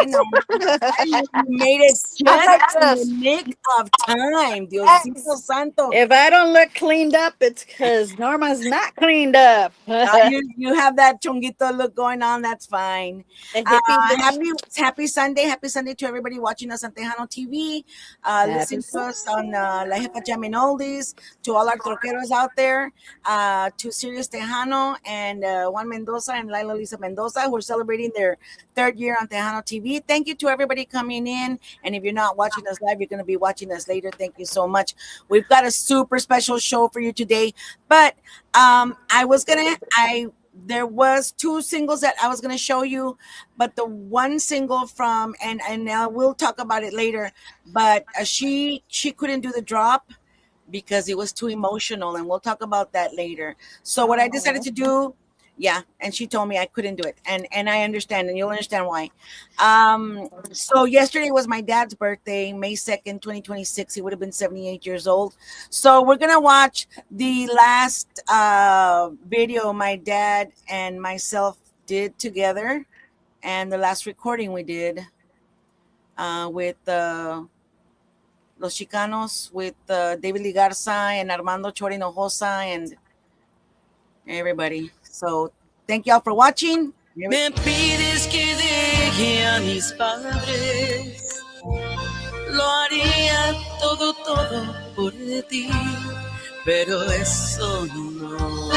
I know. You made it just in the nick of time. Diosito Santo. If I don't look cleaned up, it's because Norma's not cleaned up. You have that chonguito look going on. That's fine. The hippie Happy Sunday to everybody watching us on Tejano TV. Listen to us on La Jefa Jamming Oldies. To all our troqueros out there. To Sirius Tejano and Juan Mendoza and Lila Lisa Mendoza, who are celebrating their third year on Tejano TV. Thank you to everybody coming in. And if you're not watching us live, you're going to be watching us later. Thank you so much. We've got a super special show for you today. But there was two singles that I was going to show you, but the one single from, and now we'll talk about it later, but she couldn't do the drop because it was too emotional, and we'll talk about that later. So what I decided to do, and she told me I couldn't do it, and I understand, and you'll understand why. So yesterday was my dad's birthday, May 2nd, 2026. He would have been 78 years old. So we're gonna watch the last video my dad and myself did together, and the last recording we did with Los Chicanos, with David Ligarza and Armando Chori Hinojosa and everybody. So thank y'all for watching. Me pides que deje a mis padres, lo haría todo por ti, pero eso no.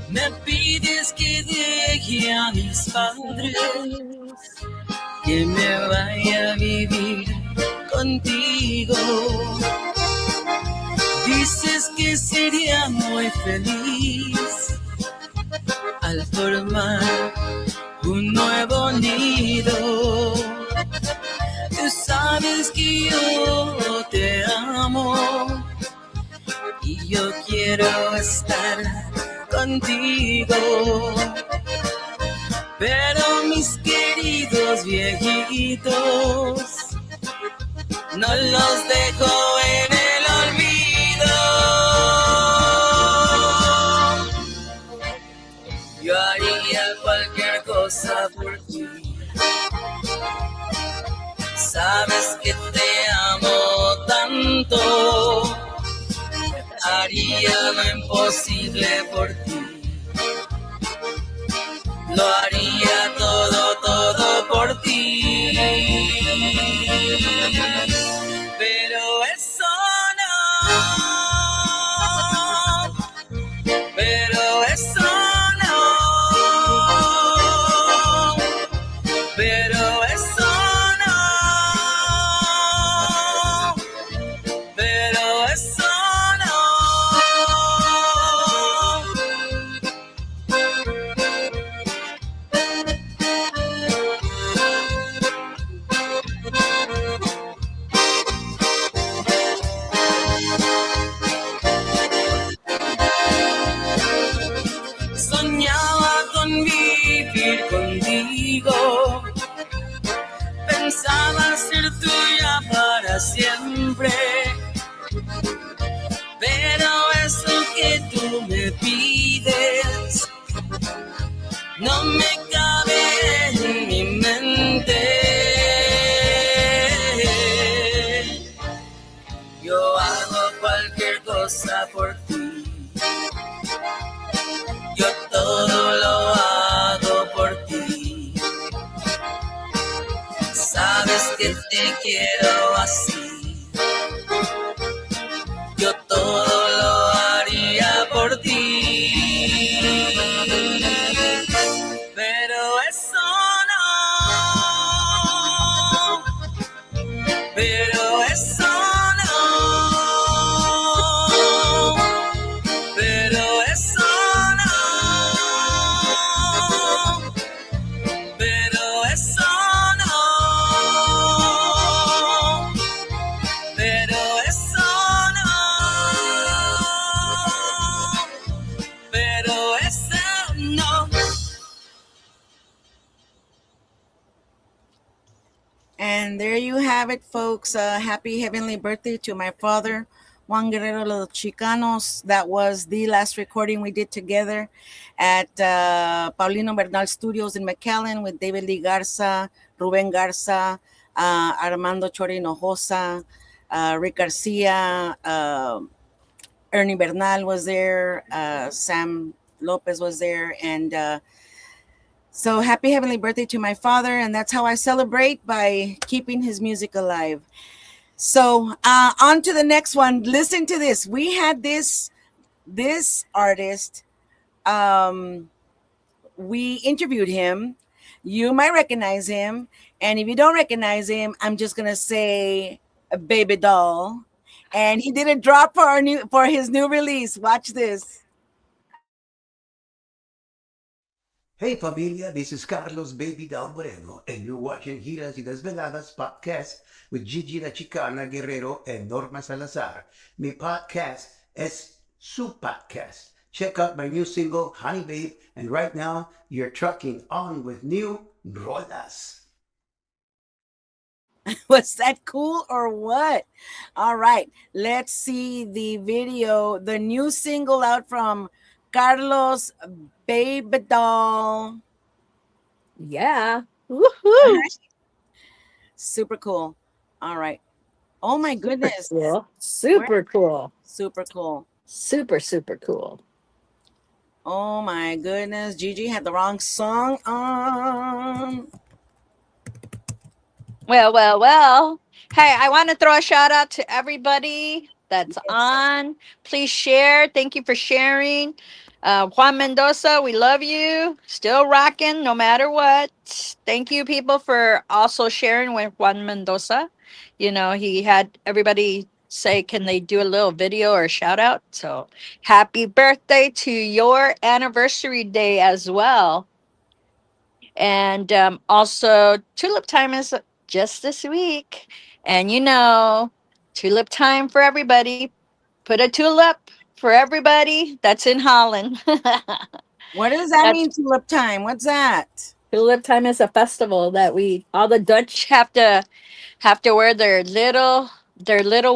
Me pides que deje a mis padres, que me vaya a vivir contigo. Dices que sería muy feliz al formar un nuevo nido. Tú sabes que yo te amo y yo quiero estar contigo, pero mis queridos viejitos no los dejo en el olvido. Yo haría cualquier cosa por ti. Sabes que te amo tanto. Haría lo imposible por ti. Lo haría todo por ti. Pero eso no. Pero eso no. Pero eso no. Pero eso contigo, pensaba ser tuya para siempre, pero eso que tú me pides no me cabe en mi mente. Yo hago cualquier cosa por ti, yo todo lo hago por ti. Sabes que te quiero así, yo todo lo haría por ti. Pero eso no. Pero eso no. Pero eso no. Pero eso no. And there you have it, folks. Happy heavenly birthday to my father, Juan Guerrero Los Chicanos. That was the last recording we did together at Paulino Bernal Studios in McAllen with David Lee Garza, Ruben Garza, Armando Chori Hinojosa, Rick Garcia, Ernie Bernal was there, Sam Lopez was there, and so happy heavenly birthday to my father, and that's how I celebrate, by keeping his music alive. So on to the next one. Listen to this. We had this artist. We interviewed him. You might recognize him, and if you don't recognize him, I'm just gonna say a baby doll. And he did a drop for his new release. Watch this. Hey familia, this is Carlos Baby Dal Moreno, and you're watching Giras y Desveladas podcast with Gigi La Chicana Guerrero and Norma Salazar. Mi podcast es su podcast. Check out my new single, Honey Babe, and right now you're trucking on with new rolas. Was that cool or what? All right, let's see the video, the new single out from Carlos Baby Doll. Yeah. Woohoo. Super cool. All right. Oh my goodness. Cool. Super cool. Super cool. Super, super cool. Oh my goodness. Gigi had the wrong song on. Well. Hey, I want to throw a shout out to everybody that's on. Please share. Thank you for sharing. Juan Mendoza, we love you. Still rocking no matter what. Thank you, people, for also sharing with Juan Mendoza. You know, he had everybody say, can they do a little video or shout out? So happy birthday to your anniversary day as well. And also, tulip time is just this week. And you know, tulip time for everybody. Put a tulip for everybody that's in Holland. What does that mean, tulip time? What's that? Tulip time is a festival that all the Dutch have to wear their little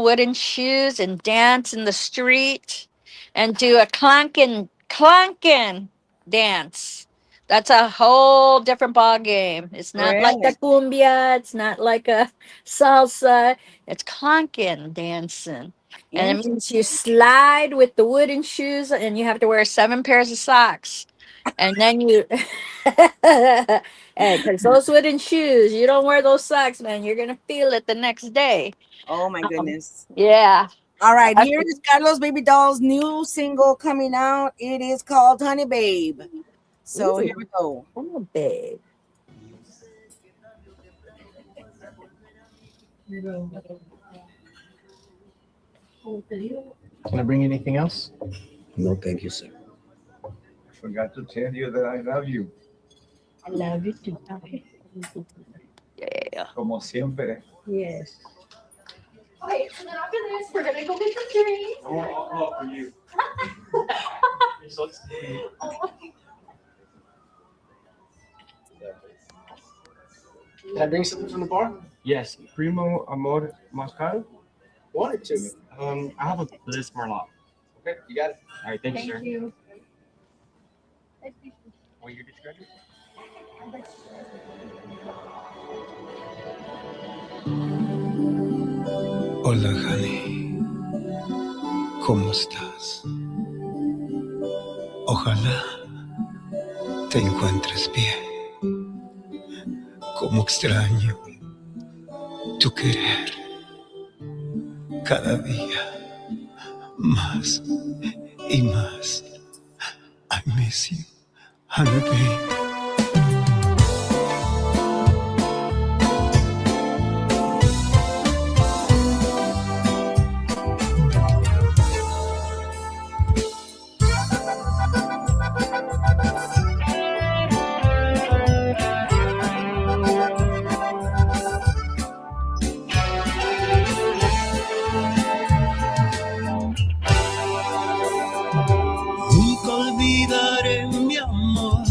wooden shoes and dance in the street and do a clanking dance. That's a whole different ball game. It's not like a cumbia. It's not like a salsa. It's clanking dancing. And it means you slide with the wooden shoes and you have to wear 7 pairs of socks. And then you, hey, because those wooden shoes, you don't wear those socks, man. You're going to feel it the next day. Oh my goodness. Yeah. All right. Here is Carlos Baby Doll's new single coming out. It is called Honey Babe. So here we go. Honey Babe. Can I bring anything else? No, thank you, sir. I forgot to tell you that I love you. I love you too. Yeah. Como siempre. Yes. Okay, so then after this, we're gonna go get some drinks. Oh, for you. You're so sweet. Can I bring something from the bar? Yes. Primo Amor Mascal? One or two? I have a Bliss Marlot. Okay, you got it. All right, thank you, sir. Thank you. Will you describe it? Hola, honey. ¿Cómo estás? Ojalá te encuentres bien. Cómo extraño tu querer. Cada día más y más. I miss you, honey babe. Nunca olvidaré, mi amor,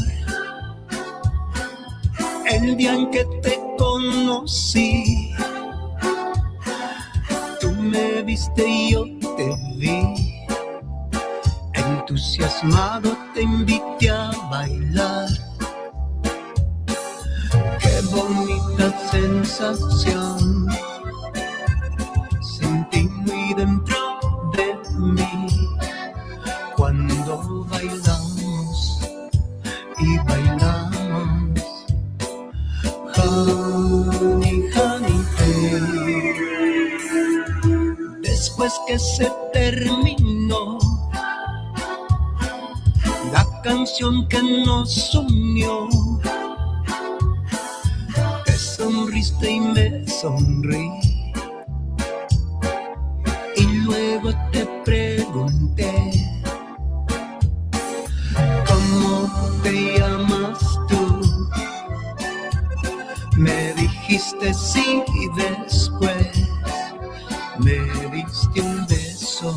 el día en que te conocí, tú me viste y yo te vi. Entusiasmado te invité a bailar. Qué bonita sensación sentí muy dentro de mí cuando bailamos y bailamos. Honey, honey, babe. Después que se terminó la canción que nos unió, te sonriste y me sonreí. Y luego te pregunté, ¿cómo te llamas tú? Me dijiste sí y después me diste un beso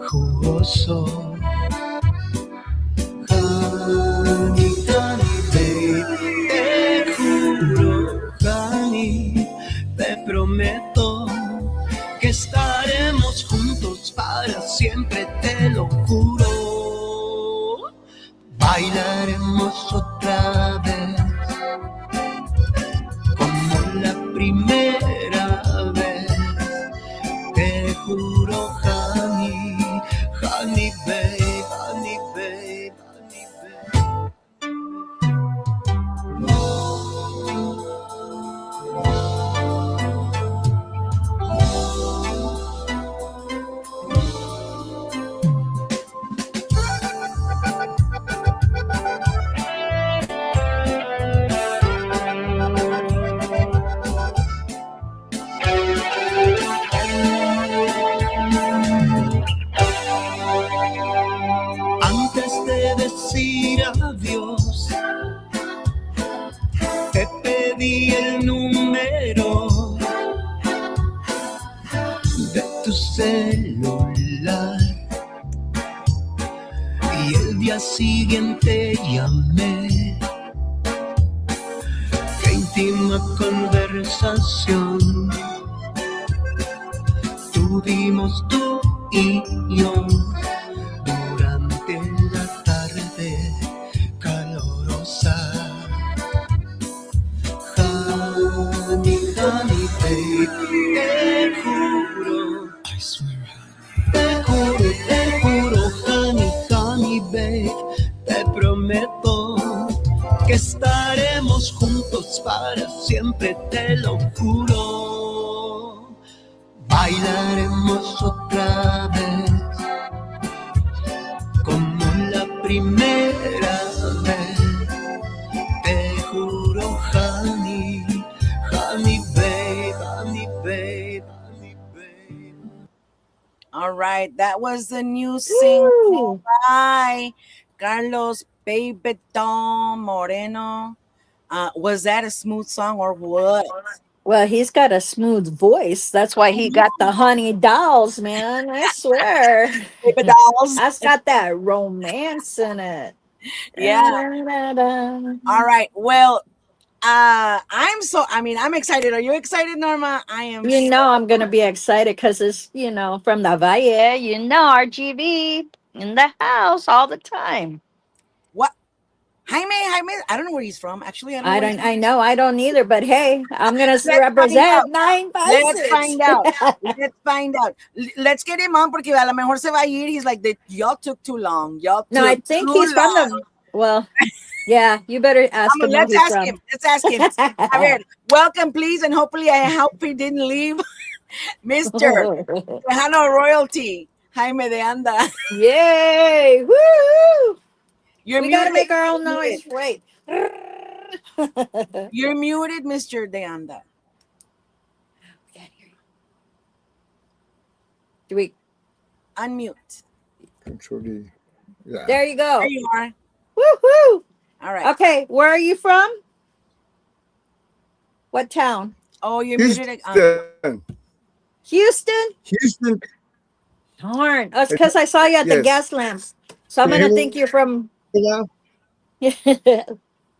jugoso. Honey, honey, babe, te juro, honey, te prometo que estaremos juntos para siempre, te lo juro. Bailaremos otra vez como la primera vez, te juro, honey, honey, babe, honey, babe, honey, babe. Antes de decir adiós, te pedí el número de tu celular y el día siguiente llamé. Qué íntima conversación tuvimos tú y yo durante la tarde calorosa. Honey, honey, babe, te juro, I swear, honey, te juro, honey, honey, babe, te prometo que estaremos juntos para siempre, te lo juro. Bailaremos otra vez como la primera vez, te juro, honey, honey, babe, honey, babe, honey, babe. All right, that was the new single by Carlos Baby Dom Moreno. Was that a smooth song or what? Well, he's got a smooth voice. That's why he got the honey dolls, man. I swear. Baby dolls. That's got that romance in it. Yeah. Da-da-da. All right. Well, I'm excited. Are you excited, Norma? I am. You know I'm gonna be excited because it's from the Valle. RGB in the house all the time. What? Jaime, I don't know where he's from. Actually, I don't know. I where don't. I know I don't either. But hey, I'm gonna represent 956. Let's find out. Let's find out. Let's get him on porque a lo mejor se va a ir. He's like, y'all took too long. Y'all No, I think he's from the. Well, yeah, you better ask him. Let's ask him. Let's ask him. A ver, welcome, please, and hopefully I hope he didn't leave, Mr. Tejano Royalty, Jaime De Anda. Yay! Woo! You're We muted. gotta make our own noise. Wait. You're muted, Mr. De Anda. Do we unmute? Control-D. Yeah. There you go. There you are. Woohoo! All right. Okay, where are you from? What town? Oh, you're Houston. muted. Houston? Houston. Darn. Oh, it's because I saw you at the Yes. gas lamps. So I'm Can you gonna hear think me you're from. now?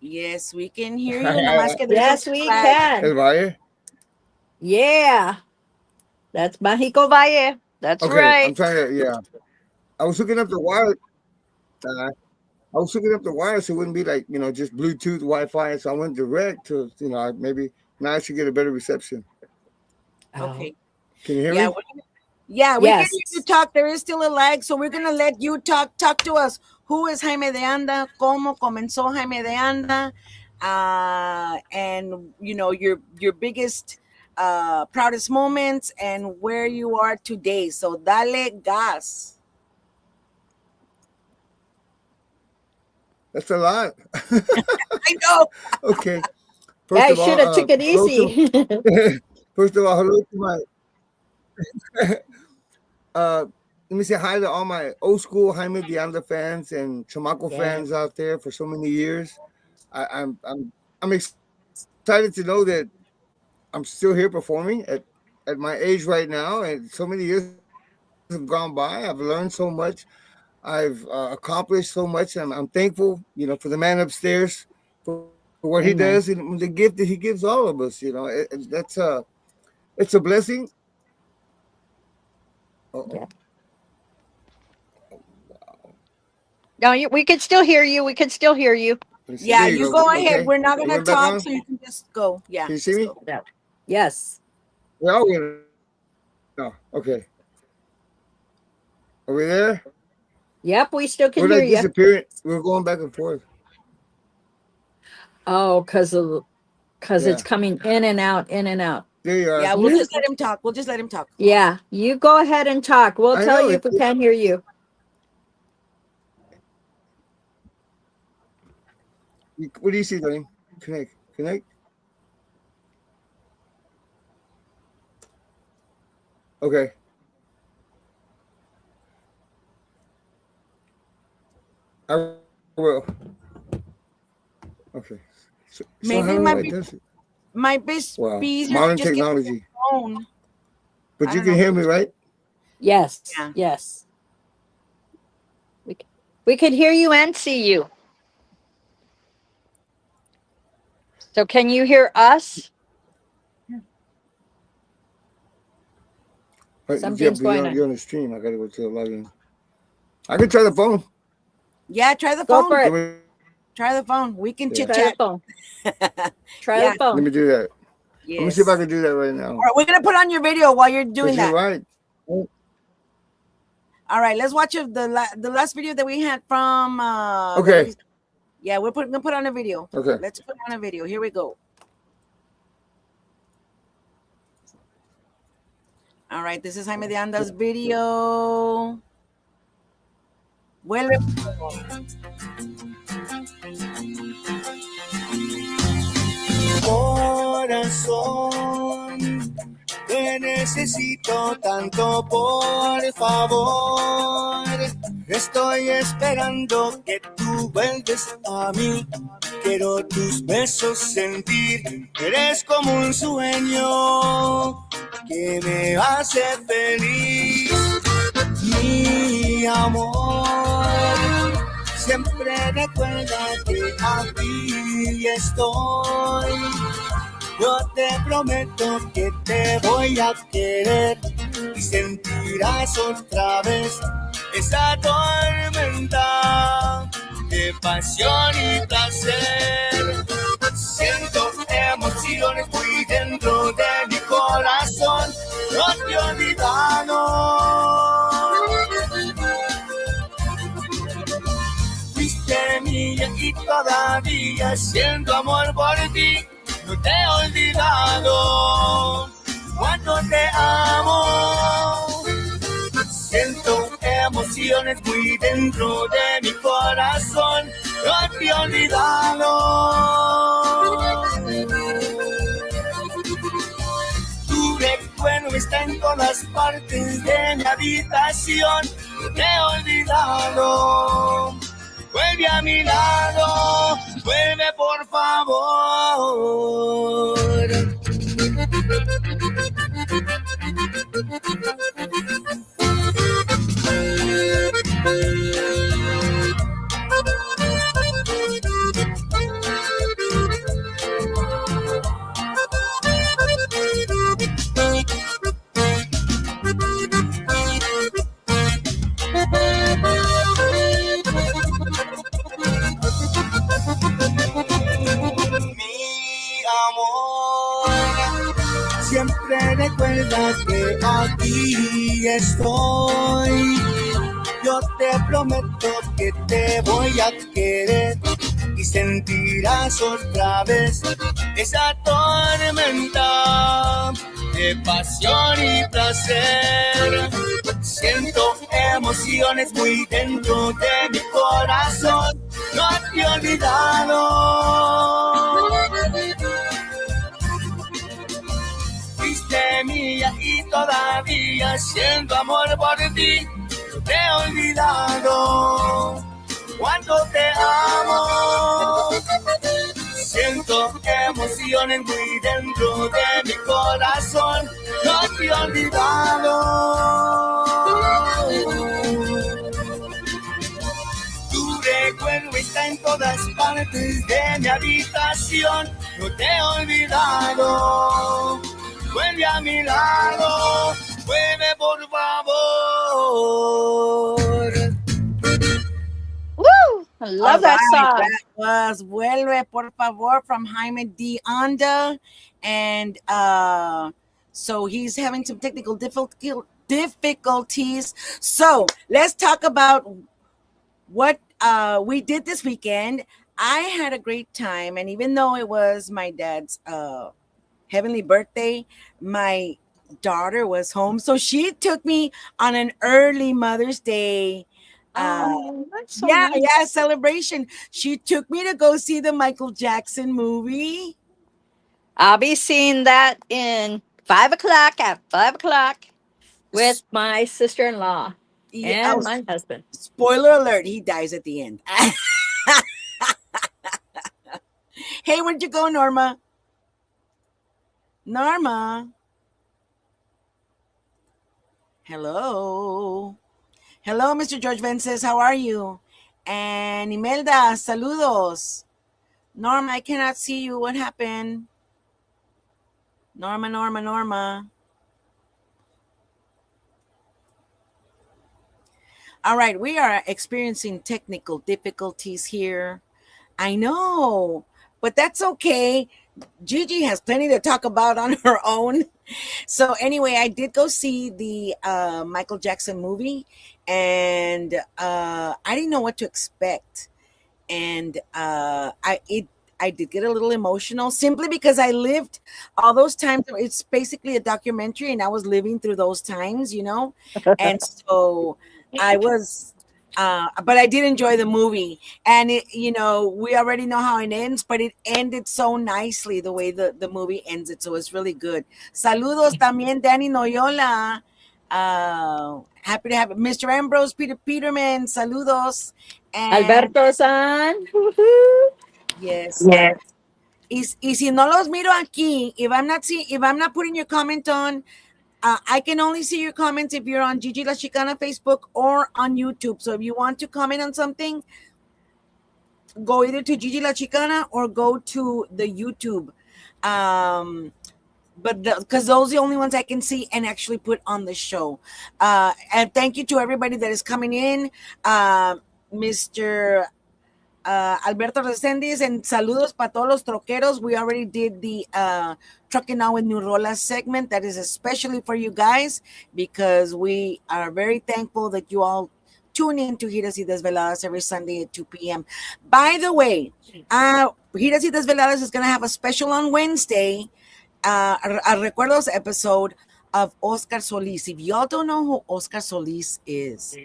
Yes, we can hear you. Nomás que there's Yes, a we lag. can. El Valle? Yeah. That's Mexico Valle. That's Okay, right. I'm trying to, yeah. I was hooking up the wire. I was hooking up the wire so it wouldn't be like, just Bluetooth Wi-Fi. So I went direct to, maybe now I should get a better reception. Okay. Can you hear Yeah, me? we can Yes. hear you talk. There is still a lag, so we're gonna let you talk. Talk to us. Who is Jaime De Anda? ¿Cómo comenzó Jaime De Anda? And your biggest, proudest moments, and where you are today. So dale gas. That's a lot. I know. Okay. Yeah, First you of all, should have took it hello easy. first of all, hello to my let me say hi to all my old school Jaime De Anda fans and Chamaco fans out there for so many years. I'm excited to know that I'm still here performing at my age right now, and so many years have gone by. I've learned so much. I've accomplished so much. I'm thankful, for the man upstairs for what he Amen. does and the gift that he gives all of us. It's a blessing. Yeah. No, we can still hear you. We can still hear you. Yeah, There you go ahead. Okay. We're not It gonna went back talk, on? so you can just go. Yeah. Can you see just me? go. Yeah. Yes. We're all gonna. No. Okay. Are we there? Yep, we still can We're hear like you. disappearing. We're going back and forth. Oh, because Yeah. it's coming in and out, in and out. There you are. Yeah, we'll just let him talk. We'll just let him talk. Yeah, you go ahead and talk. We'll I tell know you it. if we can't hear you. What do you see, darling? Connect. Okay. I will. Okay. So Maybe how it do might I be does it? might be Wow. easier to Modern just get technology. your phone. But I you don't can know. hear me, right? Yes. Yeah. Yes. We could hear you and see you. So can you hear us? Right, Something's going on. You're on the stream. I gotta go to the login. I can try the phone. Yeah, try the Go phone. for it. Try the phone. We can Yeah. chit Try the chat. phone. Try Yeah. the phone. Let me do that. Yes. Let me see if I can do that right now. All right, we're gonna put on your video while you're doing You're that. right. All right, let's watch the last video that we had from. Okay. Yeah, we're gonna put on a video. Okay. Let's put on a video. Here we go. All right, this is Jaime De Anda's video. Vuelve. Corazón, te necesito tanto, por favor. Estoy esperando que tú vuelves a mí. Quiero tus besos sentir. Eres como un sueño que me hace feliz. Mi amor, siempre recuerda que aquí estoy. Yo te prometo que te voy a querer y sentirás otra vez esa tormenta de pasión y placer. Siento emociones muy dentro de mi corazón, no te he olvidado. Fuiste mía y todavía siento amor por ti. No te he olvidado cuánto te amo. Siento emociones muy dentro de mi corazón. No te he olvidado. Tu recuerdo está en todas partes de mi habitación. No te he olvidado. Vuelve a mi lado, vuelve por favor. Siempre recuerda que aquí estoy. Yo te prometo que te voy a querer y sentirás otra vez esa tormenta de pasión y placer. Siento emociones muy dentro de mi corazón, no te he olvidado. Fuiste mía y todavía siento amor por ti, no te he olvidado. Cuando te amo, siento emociones muy dentro de mi corazón, no te he olvidado. Tu recuerdo está en todas partes de mi habitación, no te he olvidado. Vuelve a mi lado, vuelve por favor. Woo! I All love that right, song. that was Vuelve por favor from Jaime De Anda. And so he's having some technical difficulties. So let's talk about what we did this weekend. I had a great time. And even though it was my dad's heavenly birthday, my daughter was home. So she took me on an early Mother's Day That's so nice. celebration. She took me to go see the Michael Jackson movie. I'll be seeing that in 5 o'clock at 5 o'clock with my sister-in-law Yeah, and my husband. spoiler alert, he dies at the end. Hey, where'd you go, Norma? Norma. Hello. Hello, Mr. George Vences. How are you? And Imelda, saludos. Norma, I cannot see you. What happened? Norma. All right, we are experiencing technical difficulties here. I know, but that's okay. Gigi has plenty to talk about on her own. So anyway, I did go see the Michael Jackson movie, and I didn't know what to expect, and I did get a little emotional simply because I lived all those times. It's basically a documentary, and I was living through those times, and so I was. But I did enjoy the movie, and we already know how it ends, but it ended so nicely the way the movie ends it, so it's really good. Saludos también, Danny Noyola. Happy to have it. Mr. Ambrose, Peter Peterman, saludos. And Alberto-san. yes. Y si no los miro aquí, if I'm not putting your comment on, I can only see your comments if you're on Gigi La Chicana Facebook or on YouTube. So if you want to comment on something, go either to Gigi La Chicana or go to the YouTube. But because those are the only ones I can see and actually put on the show. And thank you to everybody that is coming in. Mr. Alberto Resendiz, and saludos para todos los troqueros. We already did the Trucking Now with New Rolas segment. That is especially for you guys because we are very thankful that you all tune in to Giras y Desveladas every Sunday at 2 p.m. By the way, Giras y Desveladas is going to have a special on Wednesday, a Recuerdos episode of Oscar Solis. If y'all don't know who Oscar Solis is,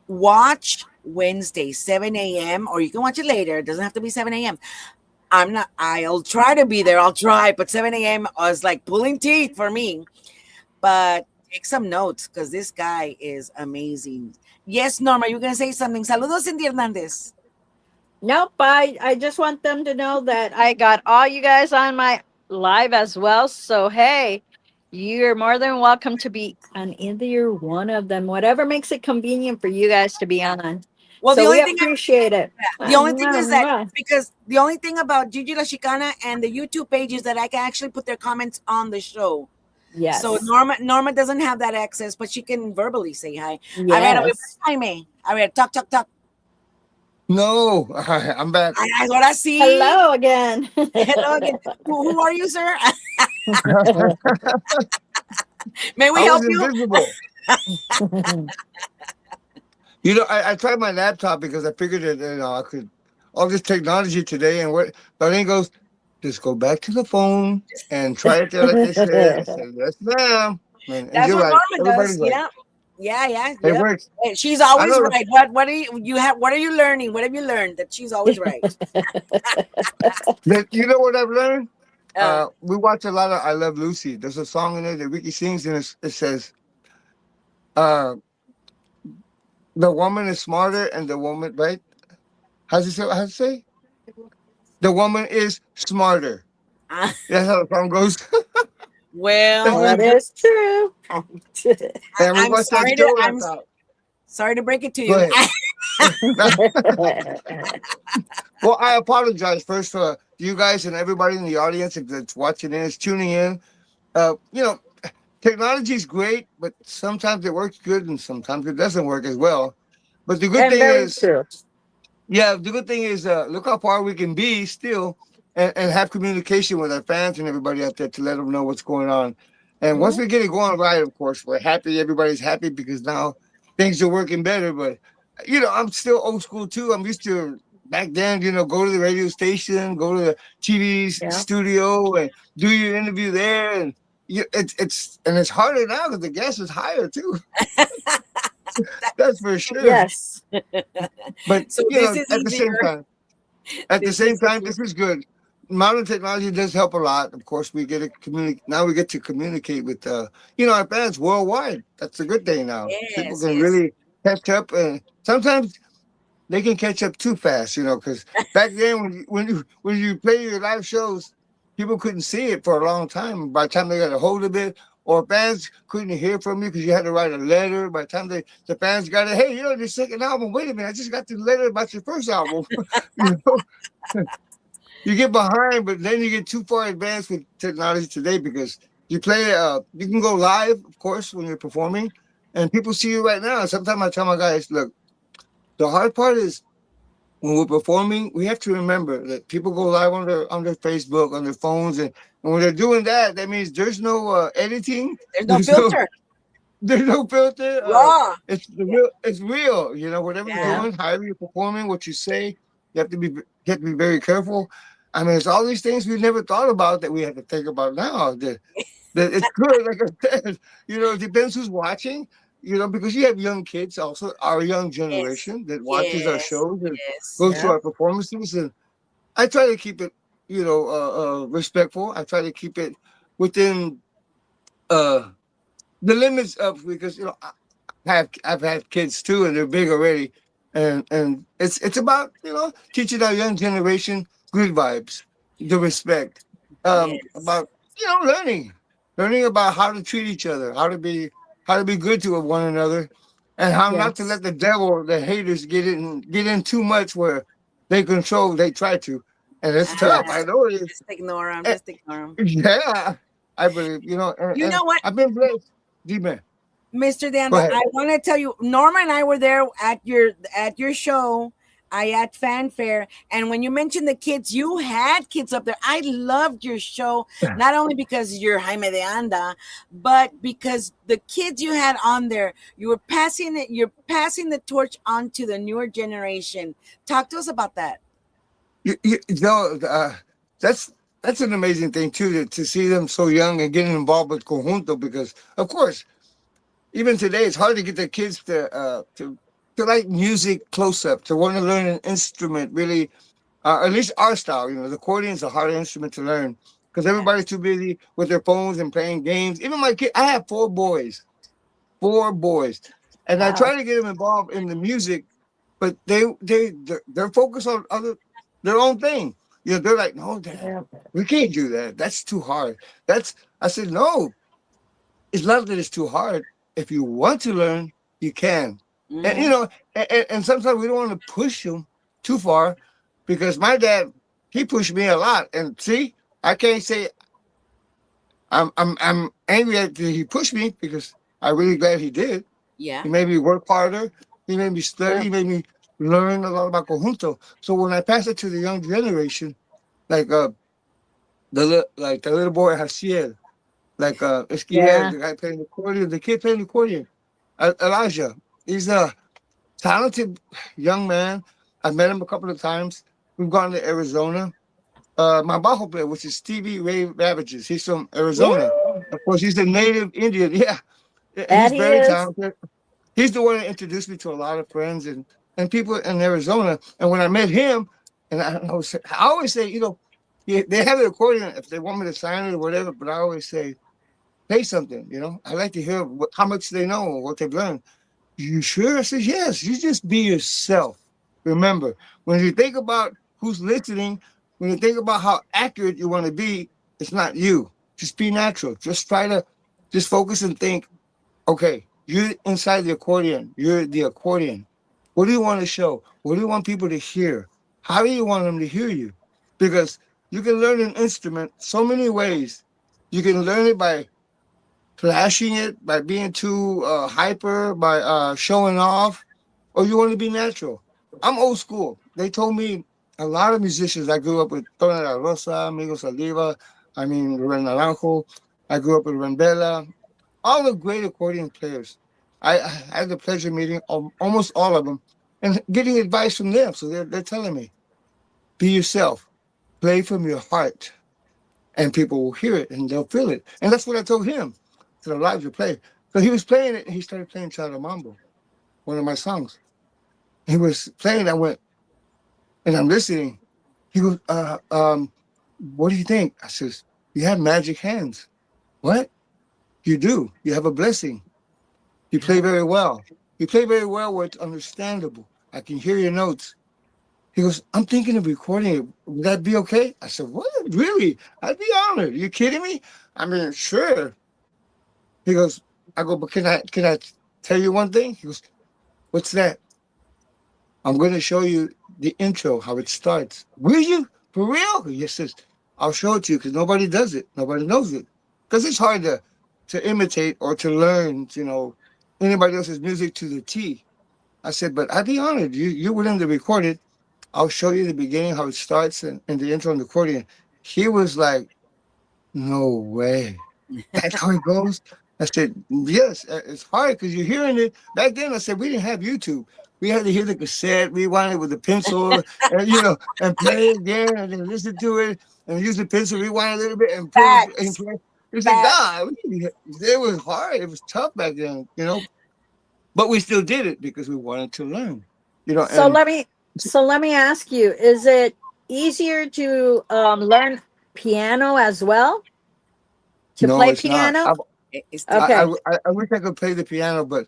watch Wednesday, 7 a.m. or you can watch it later. It doesn't have to be 7 a.m. I'll try to be there. I'll try, but 7 a.m. was like pulling teeth for me. But take some notes because this guy is amazing. Yes, Norma, you're going to say something. Saludos, Cindy Hernandez. Nope, I just want them to know that I got all you guys on my live as well. So, hey, you're more than welcome to be on either one of them, whatever makes it convenient for you guys to be on. Well, so the we only thing appreciate it. The only thing is that because the only thing about Gigi La Chicana and the YouTube page is that I can actually put their comments on the show. Yes. So Norma doesn't have that access, but she can verbally say hi. Yes. A ver, Jaime. A ver, talk. No, I'm back. Ay, ahora sí. Hello again. Hello again. Who are you, sir? May we I help was you? invisible. I tried my laptop because I figured that I could all this technology today, and but then it goes, just go back to the phone and try it there like they said. I said, yes, ma'am. And That's you're what right. Norma does. Everybody's right. Yeah. Yeah. It Yep. works. Hey, she's I always know. right. What do you have? What are you learning? What have you learned? That she's always right. You know what I've learned? Uh, We watch a lot of I Love Lucy. There's a song in there that Ricky sings, and it says, uh, the woman is smarter and the woman, right? How's it say? The woman is smarter. That's how the song goes. That's well, That really, is true. and we I'm watched that sorry to show. And I I'm thought, sorry to break it to go you. ahead. Well, I apologize first for you guys and everybody in the audience that's watching in, is tuning in. Uh, you know, Technology is great, but sometimes it works good and sometimes it doesn't work as well. But the good And thing very is, true. yeah, the good thing is, look how far we can be still, and have communication with our fans and everybody out there to let them know what's going on. And once we get it going right, of course, we're happy. Everybody's happy because now things are working better. But I'm still old school too. I'm used to back then. Go to the radio station, go to the TV Yeah. studio, and do your interview there. And it's harder now because the gas is higher too. That's for sure. Yes. But So this is at the same easier. time. At the This same is time, easier. this is good. Modern technology does help a lot. Of course, we get to communicate. Now we get to communicate with our fans worldwide. That's a good thing now. People Yes, can yes. really catch up, and sometimes they can catch up too fast. Because back then when you play your live shows, people couldn't see it for a long time. By the time they got a hold of it, or fans couldn't hear from you because you had to write a letter. By the time the fans got it, hey, your second album. Wait a minute, I just got the letter about your first album. you know. You get behind, but then you get too far advanced with technology today because you can go live, of course, when you're performing, and people see you right now. And sometimes I tell my guys, look, the hard part is when we're performing, we have to remember that people go live on their Facebook, on their phones, and when they're doing that, that means there's no editing, There's no there's no filter. there's no filter. Raw. It's the real. It's real. Whatever you're Yeah. doing, however you're performing, what you say, you have to be very careful. I mean, it's all these things we never thought about that we have to think about now. That it's good. Like I said, it depends who's watching. Because you have young kids, also our young Yes. generation that watches our Yes. shows and Yes. goes to Yeah. our performances, and I try to keep it, respectful. I try to keep it within uh the limits of because I've had kids too, and they're big already, and it's about teaching our young generation good vibes, the respect, Yes. about learning about how to treat each other, how to be good to one another, and how not to Yes. let the devil, the haters, get in too much where they try to, and it's tough. I Ah, know it is. just ignore them. Eh, Just ignore them. Yeah, I believe You and know what? I've been blessed. D-man, Mr. go Danda, ahead. I want to tell you, Norma and I were there at your show. I at Fanfare, and when you mentioned the kids, you had kids up there. I loved your show, not only because you're Jaime De Anda, but because the kids you had on there, you're passing the torch on to the newer generation. Talk to us about that. That's an amazing thing too to see them so young and getting involved with conjunto because of course even today it's hard to get the kids to like music close up to want to learn an instrument really, at least our style. The accordion is a hard instrument to learn because Yeah. everybody's too busy with their phones and playing games. Even my kid, I have four boys, and I Wow. try to get them involved in the music, but they're focused on their own thing. They're like, no, Dad, Yeah. we can't do that. That's too hard. I said, no, it's not that it's too hard. If you want to learn, you can. And Hmm. and sometimes we don't want to push them too far because my dad, he pushed me a lot. And see, I can't say I'm angry that he pushed me because I'm really glad he did. Yeah. He made me work harder. He made me study. Yeah. He made me learn a lot about conjunto. So when I pass it to the young generation, like the little boy Haciel, like Esquiel, Yeah. the guy playing the accordion, the kid playing the accordion, Elijah, he's a talented young man. I've met him a couple of times. We've gone to Arizona. My bajo player, which is Stevie Ray Ravages, he's from Yeah. Arizona. Of course, he's a native Indian. Yeah, That he's he very is. talented. He's the one that introduced me to a lot of friends and people in Arizona. And when I met him, and I always say, they have an accordion if they want me to sign it or whatever. But I always say, play something. I like to hear how much they know or what they've learned. You sure? I said, yes. You just be yourself. Remember, when you think about who's listening, when you think about how accurate you want to be, it's not you. Just be natural. Just try to just focus and think, okay, you're inside the accordion. You're the accordion. What do you want to show? What do you want people to hear? How do you want them to hear you? Because you can learn an instrument so many ways. You can learn it by flashing it, by being too hyper, by showing off, or you want to be natural. I'm old school. They told me a lot of musicians. I grew up with Tony La Rosa, Miguel Saliva, Ren Naranjo. I grew up with Rembela, all the great accordion players. I had the pleasure of meeting almost all of them and getting advice from them. So they're telling me, be yourself, play from your heart, and people will hear it and they'll feel it. And that's what I told him. I said, Elijah, play. So he was playing it and he started playing Chado Mambo, one of my songs. He was playing, I went, and I'm listening. He goes, what do you think? I says, you have magic hands. What? You do. You have a blessing. You play very well. You play very well where it's understandable. I can hear your notes. He goes, I'm thinking of recording it. Would that be okay? I said, what? Really? I'd be honored. Are you kidding me? Sure. He goes, I go, but can I tell you one thing? He goes, what's that? I'm going to show you the intro, how it starts. Will you? For real? Yes, says, I'll show it to you because nobody does it. Nobody knows it. Because it's hard to imitate or to learn, anybody else's music to the T. I said, but I'd be honored. You're willing to record it. I'll show you the beginning, how it starts, and the intro and the accordion. He was like, no way. That's how it goes? I said, yes, it's hard because you're hearing it. Back then, I said, we didn't have YouTube. We had to hear the cassette, rewind it with a pencil, and play it again, and then listen to it, and use the pencil, rewind a little bit, and put it in Facts. play. He said, Facts. God, it was hard. It was tough back then, but we still did it because we wanted to learn, So and let me ask you, is it easier to learn piano as well? To no, play it's not. piano? It's Okay. different. I wish I could play the piano, but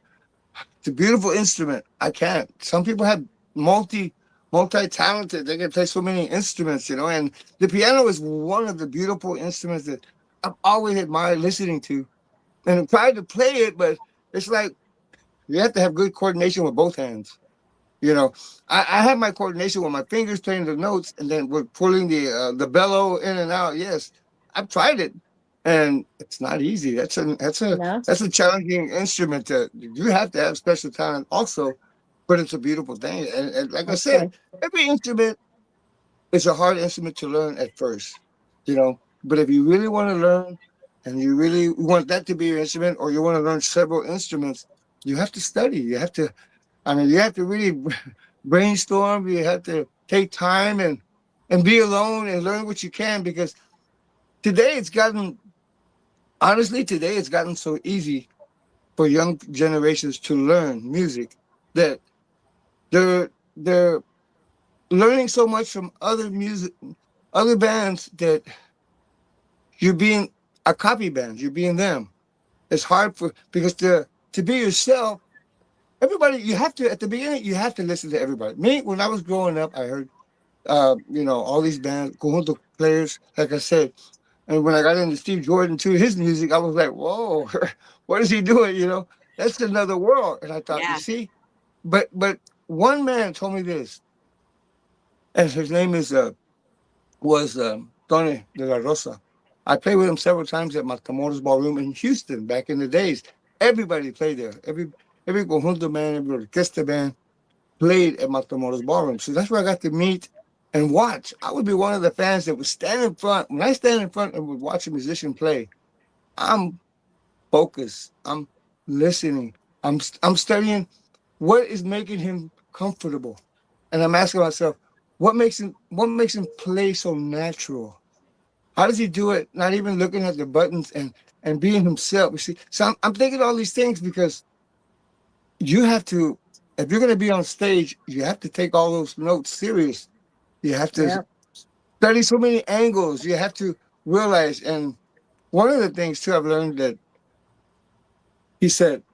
it's a beautiful instrument. I can't. Some people have multi-talented. They can play so many instruments, and the piano is one of the beautiful instruments that I've always admired listening to. And I tried to play it, but it's like you have to have good coordination with both hands. I have my coordination with my fingers playing the notes, and then with pulling the bellow in and out. Yes, I've tried it, and it's not easy. No. That's a challenging instrument that you have to have special talent also, but it's a beautiful thing. And like I said, Okay. every instrument is a hard instrument to learn at first, But if you really want to learn, and you really want that to be your instrument, or you want to learn several instruments, you have to study. You have to really brainstorm. You have to take time and be alone and learn what you can, because today it's gotten so easy for young generations to learn music that they're learning so much from other bands that you're being a copy band. You're being them. It's hard because to be yourself. Everybody, you have to, at the beginning, you have to listen to everybody. Me, when I was growing up, I heard, all these bands, conjunto players, like I said. And when I got into Steve Jordan, too, his music, I was like, whoa, what is he doing? That's another world. And I thought, you Yeah. see? But one man told me this, and his name was Tony De La Rosa. I played with him several times at Matamoros Ballroom in Houston back in the days. Everybody played there. Every conjunto band, every orquesta band played at Matamoros Ballroom. So that's where I got to meet and watch. I would be one of the fans that would stand in front. When I stand in front and would watch a musician play, I'm focused. I'm listening. I'm studying what is making him comfortable. And I'm asking myself, what makes him play so natural? How does he do it? Not even looking at the buttons and being himself. You see, so I'm thinking all these things because you have to, if you're going to be on stage, you have to take all those notes serious. You have to Yeah. study so many angles. You have to realize. And one of the things too I've learned that he said,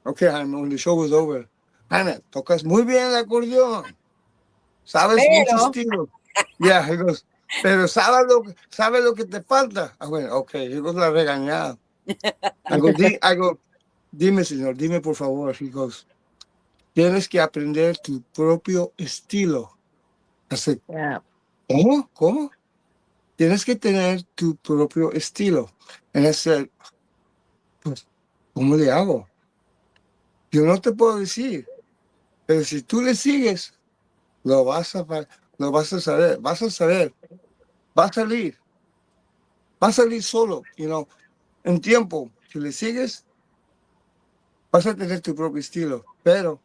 okay, Jaime, when the show was over, Jaime, tocas muy bien el acordeón. Sabes mucho Pero, estilo. Yeah, he goes, pero sabes lo que te falta. I went, okay, he goes la regañada. I go, dime, señor, dime por favor. He goes, tienes que aprender tu propio estilo. I said, Yeah. ¿cómo? ¿Cómo? Tienes que tener tu propio estilo. And I said, pues, ¿cómo le hago? Yo no te puedo decir, pero si tú le sigues, lo vas a saber, va a salir solo, en tiempo. Si le sigues, vas a tener tu propio estilo, pero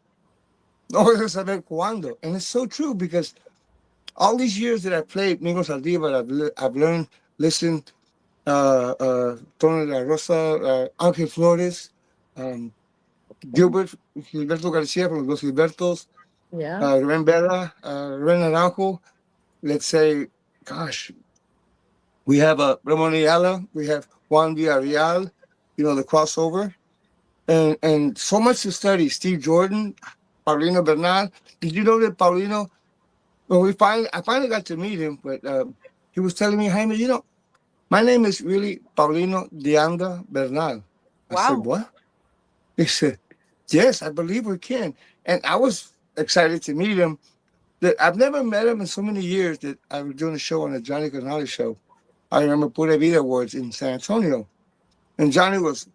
no vas a saber cuándo. And it's so true because all these years that I played Mingo Saldívar, I've learned, listened, Tono de la Rosa, Ángel Flores, Gilberto Garcia from Los Gilbertos, Yeah. Ren Vera, Ren Naranjo. Let's say, gosh, we have Ramon Ayala, we have Juan Villarreal, the crossover, and so much to study. Steve Jordan, Paulino Bernal. Did you know that Paulino? Well, I finally got to meet him, but he was telling me, Jaime, my name is really Paulino De Anda Bernal. I said, wow. what? He said, yes, I believe we can. And I was excited to meet him. That I've never met him in so many years that I was doing a show on the Johnny Canales show. I remember Pura Vida Awards in San Antonio. And Johnny was,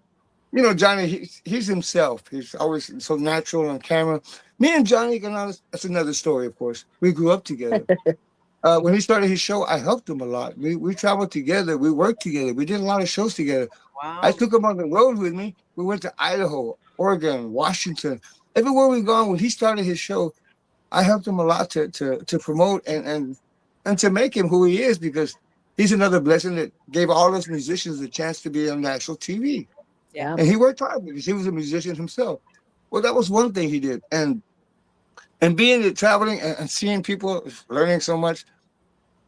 Johnny, he's himself. He's always so natural on camera. Me and Johnny Canales, that's another story, of course. We grew up together. When he started his show, I helped him a lot. We traveled together. We worked together. We did a lot of shows together. Wow. I took him on the road with me. We went to Idaho, Oregon, Washington. Everywhere we gone, when he started his show, I helped him a lot to promote and to make him who he is, because he's another blessing that gave all those musicians a chance to be on national TV. Yeah. And he worked hard because he was a musician himself. Well, that was one thing he did. And being traveling and seeing people, learning so much,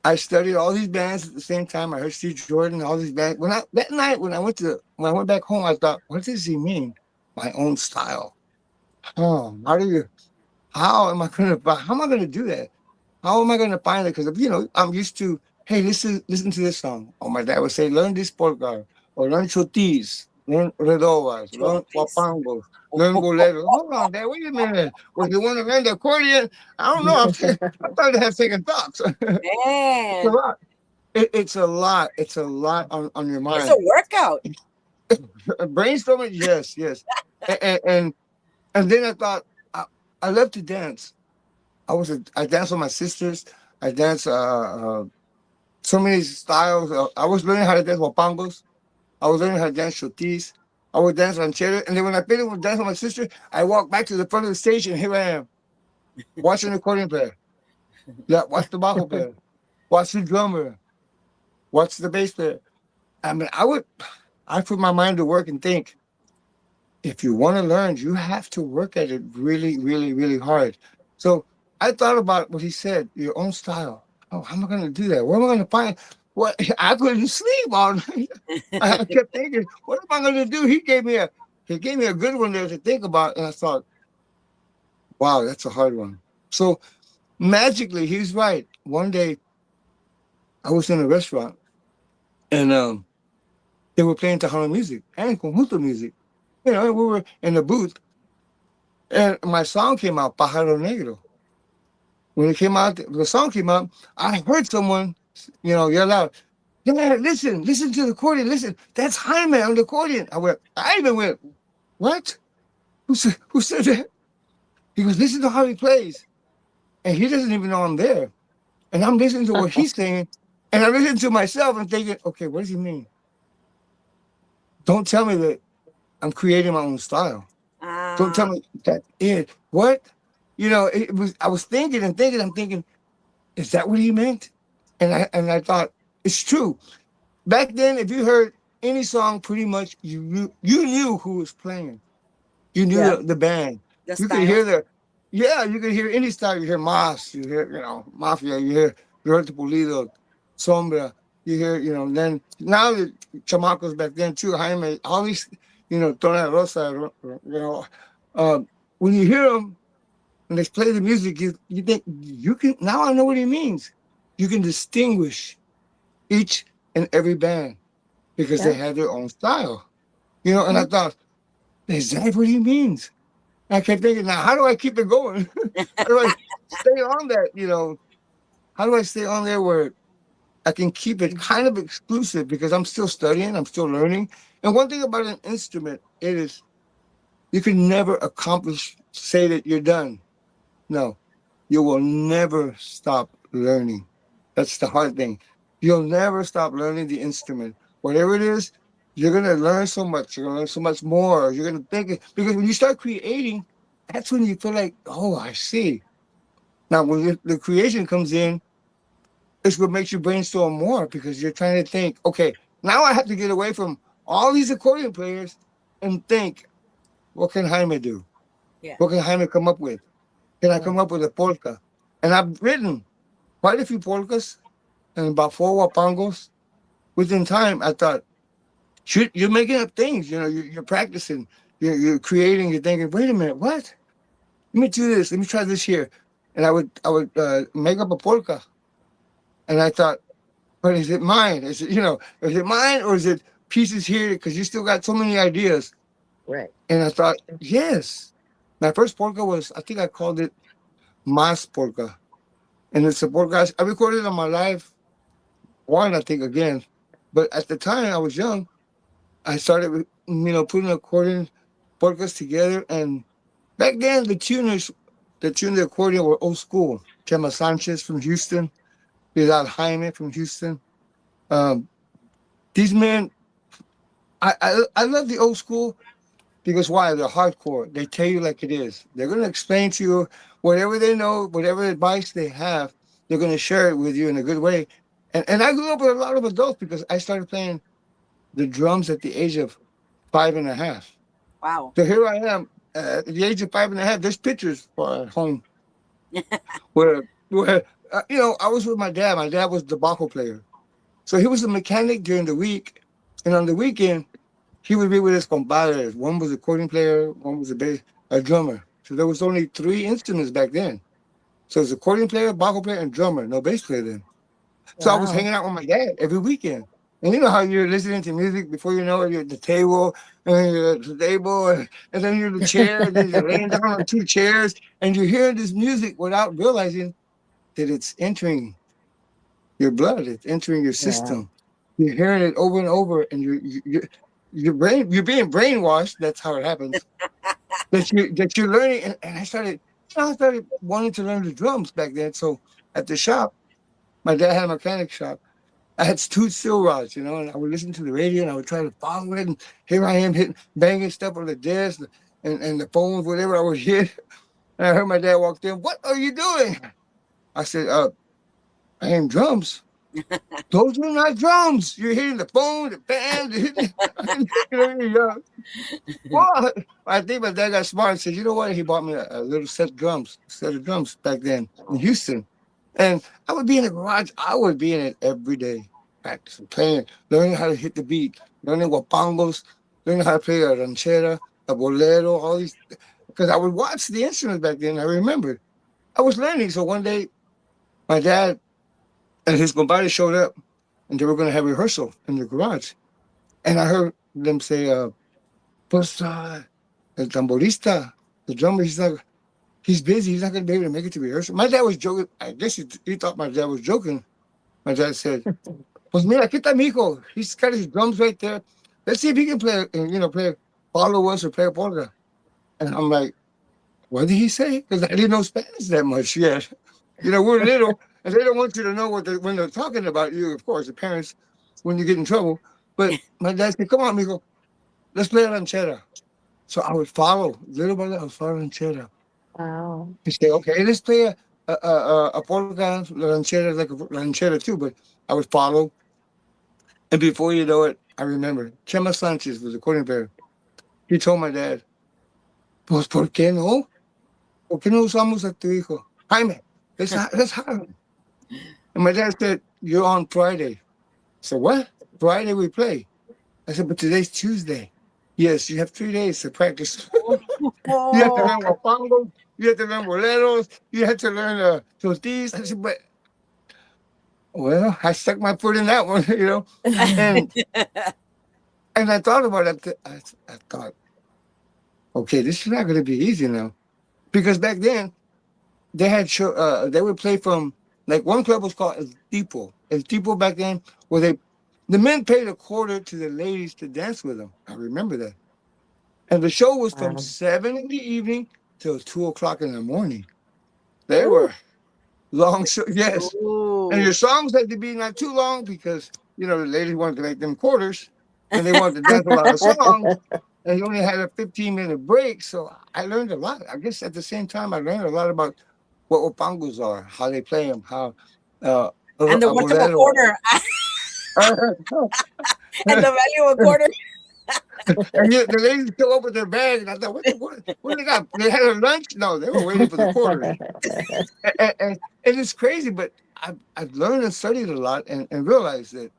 I studied all these bands at the same time. I heard Steve Jordan, all these bands. That night when I went back home, I thought, what does he mean? My own style. Oh, how am I going to do that? How am I going to find it? Because, I'm used to, hey, listen to this song. Oh, my dad would say, learn this polka, or learn chotis, learn redovas, learn guapangos, learn boleros. Hold on, Dad, wait a minute. Well, you want to learn the accordion? I don't know. I'm starting to have second thoughts. It's a Man, lot. It's a lot. It's a lot on your mind. it's a workout. Brainstorming, yes. And then I thought, I love to dance. I danced with my sisters. I danced so many styles. I was learning how to dance guapangos. I was learning how to dance chotis. I would dance ranchero. And then when I finished with dancing with my sister, I walked back to the front of the stage, and here I am, watching the accordion player. Yeah, watch the bajo player. Watch the drummer. Watch the bass player. I mean, I put my mind to work and think, if you want to learn, you have to work at it really, really, really hard. So I thought about what he said, your own style. Oh, how am I going to do that? Where am I going to find what? I couldn't sleep all night. I kept thinking, what am I going to do? He gave me a good one there to think about. And I thought, wow, that's a hard one. So magically, he's right. One day I was in a restaurant, and they were playing Tejano music and conjunto music. We were in the booth, and my song came out, Pájaro Negro. When the song came out, I heard someone, yell out, yeah, listen to the accordion, listen, that's Jaime on the accordion. I even went, what? Who said that? He goes, listen to how he plays. and he doesn't even know I'm there. And I'm listening to what he's saying, and I'm listening to myself and thinking, okay, what does he mean? Don't tell me that I'm creating my own style. Don't tell me that it. What? You know, it was. I was thinking and thinking. I'm thinking, is that what he meant? And I thought it's true. Back then, if you heard any song, pretty much you knew who was playing. You knew Yeah. the band. The You could style. hear you could hear any style. You hear Mas, you hear, Mafia, you hear Roberto Pulido, Sombra, you hear, then now the chamacos back then too, Jaime, all these, Tona Rosa, uh, when you hear them, when they play the music, you think, now I know what he means. You can distinguish each and every band because they have their own style, and I thought, is that what he means? I kept thinking, now how do I keep it going? How do I stay on that? How do I stay on there where I can keep it kind of exclusive because I'm still studying, I'm still learning. And one thing about an instrument, it is you can never say that you're done. No, you will never stop learning. That's the hard thing. You'll never stop learning the instrument. Whatever it is, you're going to learn so much. You're going to learn so much more. You're going to think it. Because when you start creating, that's when you feel like, oh, I see. Now, when the creation comes in, it's what makes you brainstorm more because you're trying to think, okay, now I have to get away from all these accordion players and think, what can Jaime do? Yeah. What can Jaime come up with? Can I come up with a polka? And I've written quite a few polkas and about 4 wapangos. Within time, I thought, you're making up things. You're practicing. You're creating. You're thinking, wait a minute, what? Let me do this. Let me try this here. And I would make up a polka. And I thought, but is it mine? Is it mine or is it pieces here? Because you still got so many ideas. Right. And I thought, yes. My first polka was, I think I called it Mas polka. And it's a polka I recorded it on my live one, I think, again. But at the time I was young, I started, putting accordion polkas together. And back then, the tuners that tuned the accordion were old school. Chema Sanchez from Houston, Vidal Jaime from Houston. These men, I love the old school because why? They're hardcore. They tell you like it is. They're going to explain to you whatever they know, whatever advice they have, they're going to share it with you in a good way. And I grew up with a lot of adults because I started playing the drums at the age of 5.5. Wow. So here I am at the age of 5.5. There's pictures at home where I was with my dad. My dad was the bajo player. So he was a mechanic during the week. And on the weekend, he would be with his compadres. One was a accordion player, one was a drummer. So there was only 3 instruments back then. So it was accordion player, bajo player, and drummer. No bass player then. So I was hanging out with my dad every weekend. And you know how you're listening to music before you know it, you're at the table, and then you're at the table, and then you're in the chair, and then you're laying down on 2 chairs, and you're hearing this music without realizing that it's entering your blood, it's entering your system. You're hearing it over and over, and you're being brainwashed. That's how it happens. that you're learning, and I started wanting to learn the drums back then. So at the shop, my dad had a mechanic shop. I had 2 steel rods, and I would listen to the radio and I would try to follow it. And here I am banging stuff on the desk and the phones, whatever I would hit. And I heard my dad walk in. What are you doing? I said, I am drums. Those are not drums. You're hitting the phone, the band. Well, I think my dad got smart and said, you know what? He bought me a little set of drums back then in Houston. And I would be in the garage. I would be in it every day, practicing, playing, learning how to hit the beat, learning wapangos, learning how to play a ranchera, a bolero, all these. Because I would watch the instruments back then. I remember. I was learning. So one day, my dad and his compadre showed up, and they were going to have rehearsal in the garage. And I heard them say, pues, el tamborista, the drummer, he's busy. He's not going to be able to make it to rehearsal. My dad was joking. I guess he thought my dad was joking. My dad said, pues mira, aquí está mi hijo. He's got his drums right there. Let's see if he can play, play follow us or play a polka. And I'm like, what did he say? Because I didn't know Spanish that much yet. We're little, and they don't want you to know when they're talking about you. Of course, the parents, when you get in trouble. But my dad said, "Come on, Mijo, let's play a ranchera." So I would follow little by little. I was following ranchera. Wow. He said, "Okay, let's play a polka ranchera, like a ranchera too." But I would follow, and before you know it, I remember Chema Sanchez was the accordion player. He told my dad, "Pues, ¿por qué no? ¿Por qué no usamos a tu hijo? Jaime, let's hire him." And my dad said, "You're on Friday." I said, "What? Friday we play." I said, "But today's Tuesday." "Yes, you have 3 days to practice." You have to Oh, learn guapango. You have to learn boleros. You have to learn tortillas. I said, "But, well, I stuck my foot in that one." And and I thought about it. I thought, okay, this is not going to be easy now. Because back then, they had they would play from, like, one club was called El Tipo. El Tipo back then, where the men paid a quarter to the ladies to dance with them. I remember that. And the show was from Wow. 7 in the evening till 2 o'clock in the morning. They ooh, were long show, yes. And ooh. your songs had to be not too long because, the ladies wanted to make them quarters and they wanted to dance a lot of songs. And you only had a 15-minute break. So I learned a lot. I guess at the same time, I learned a lot about what opangos are, how they play them, how And the a worth of a bolero. quarter and the value of a quarter. And the ladies go up with their bag, and I thought, what they got? They had a lunch? No, they were waiting for the quarters. And it's crazy, but I've learned and studied a lot and realized that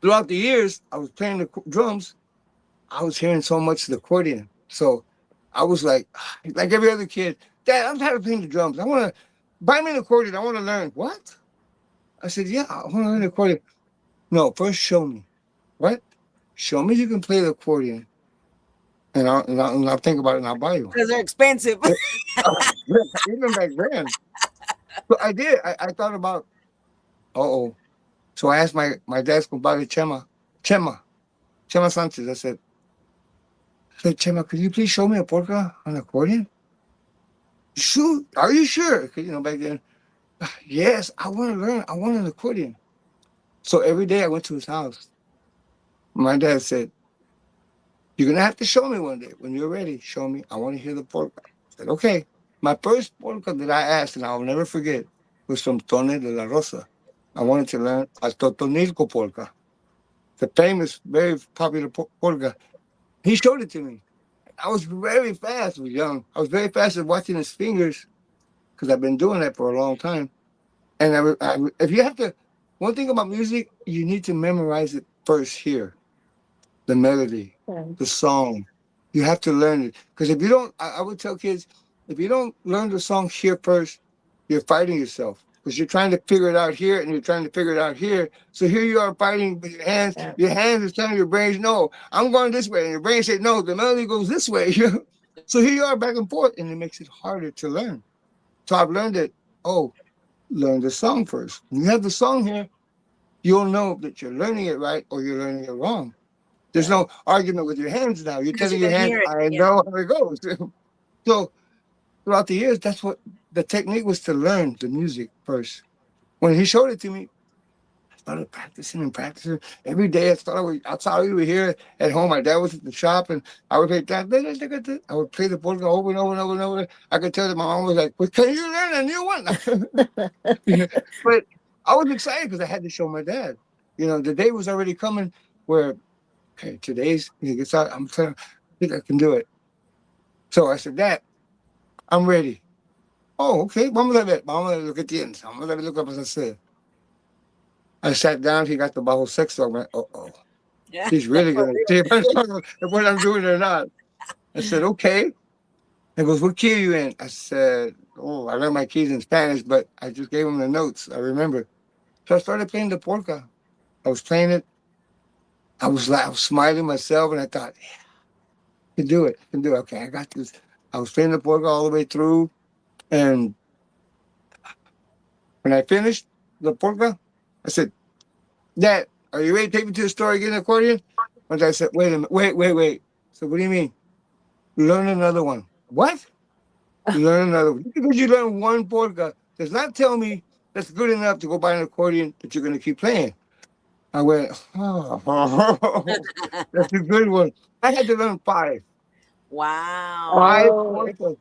throughout the years, I was playing the drums, I was hearing so much of the accordion. So I was like every other kid, "Dad, I'm tired of playing the drums. I want to buy me an accordion. I want to learn." "What?" I said, "Yeah, I want to learn the accordion." "No, first show me." "What?" "Show me you can play the accordion, and I'll think about it and I'll buy you one." Because they're expensive. Even back then. So I did. I thought about, oh. So I asked my dad's compadre, Chema Sanchez. I said, "Chema, could you please show me a polka on accordion?" "Sure. Are you sure?" Because, back then, "Yes, I want to learn. I want an accordion." So every day I went to his house. My dad said, "You're going to have to show me one day. When you're ready, show me. I want to hear the polka." I said, "Okay." My first polka that I asked, and I'll never forget, was from Tone de la Rosa. I wanted to learn a Totonilco polka, the famous, very popular polka. He showed it to me. I was very fast. I was young. I was very fast at watching his fingers because I've been doing that for a long time. And if you have to, one thing about music, you need to memorize it first here. The melody, the song. You have to learn it. Because if you don't, I would tell kids, if you don't learn the song here first, you're fighting yourself. Because you're trying to figure it out here and you're trying to figure it out here. So here you are fighting with your hands. Yeah. Your hands are telling your brains, "No, I'm going this way." And your brain says, "No, the melody goes this way." So here you are back and forth, and it makes it harder to learn. So I've learned that, learn the song first. When you have the song here, you'll know that you're learning it right or you're learning it wrong. There's no argument with your hands now. You're Because you telling your can hands, hear it. "I Yeah. know how it goes." So throughout the years, that's what the technique was, to learn the music first. When he showed it to me, I started practicing and practicing every day. That's how we were here at home. My dad was at the shop, and I would play that. I would play the polka over and over and over and over. I could tell that my mom was like, "Well, can you learn a new one?" But I was excited because I had to show my dad. The day was already coming where, okay, today's he gets out. I think I can do it. So I said, "Dad, I'm ready." "Oh, okay. Vamos a ver. Vamos a ver lo que tienes. Vamos a ver lo que vas a hacer." I sat down. He got the bajo sexto. I went, "Oh, Yeah. he's really going to see if what I'm doing or not." I said, "Okay." He goes, "What key are you in?" I said, "Oh, I learned my keys in Spanish, but I just gave him the notes. I remember." So I started playing the polka. I was playing it. I was smiling myself, and I thought, "Yeah, I can do it. I can do it. Okay, I got this." I was playing the polka all the way through, and when I finished the polka, I said, "Dad, are you ready to take me to the store and get an accordion?" And I said, "Wait a minute. Wait. So what do you mean? Learn another one." "What?" "Learn another one." Because you learn one polka, does not tell me that's good enough to go buy an accordion that you're going to keep playing. I went, oh, that's a good one. I had to learn Wow. five Oh, polkas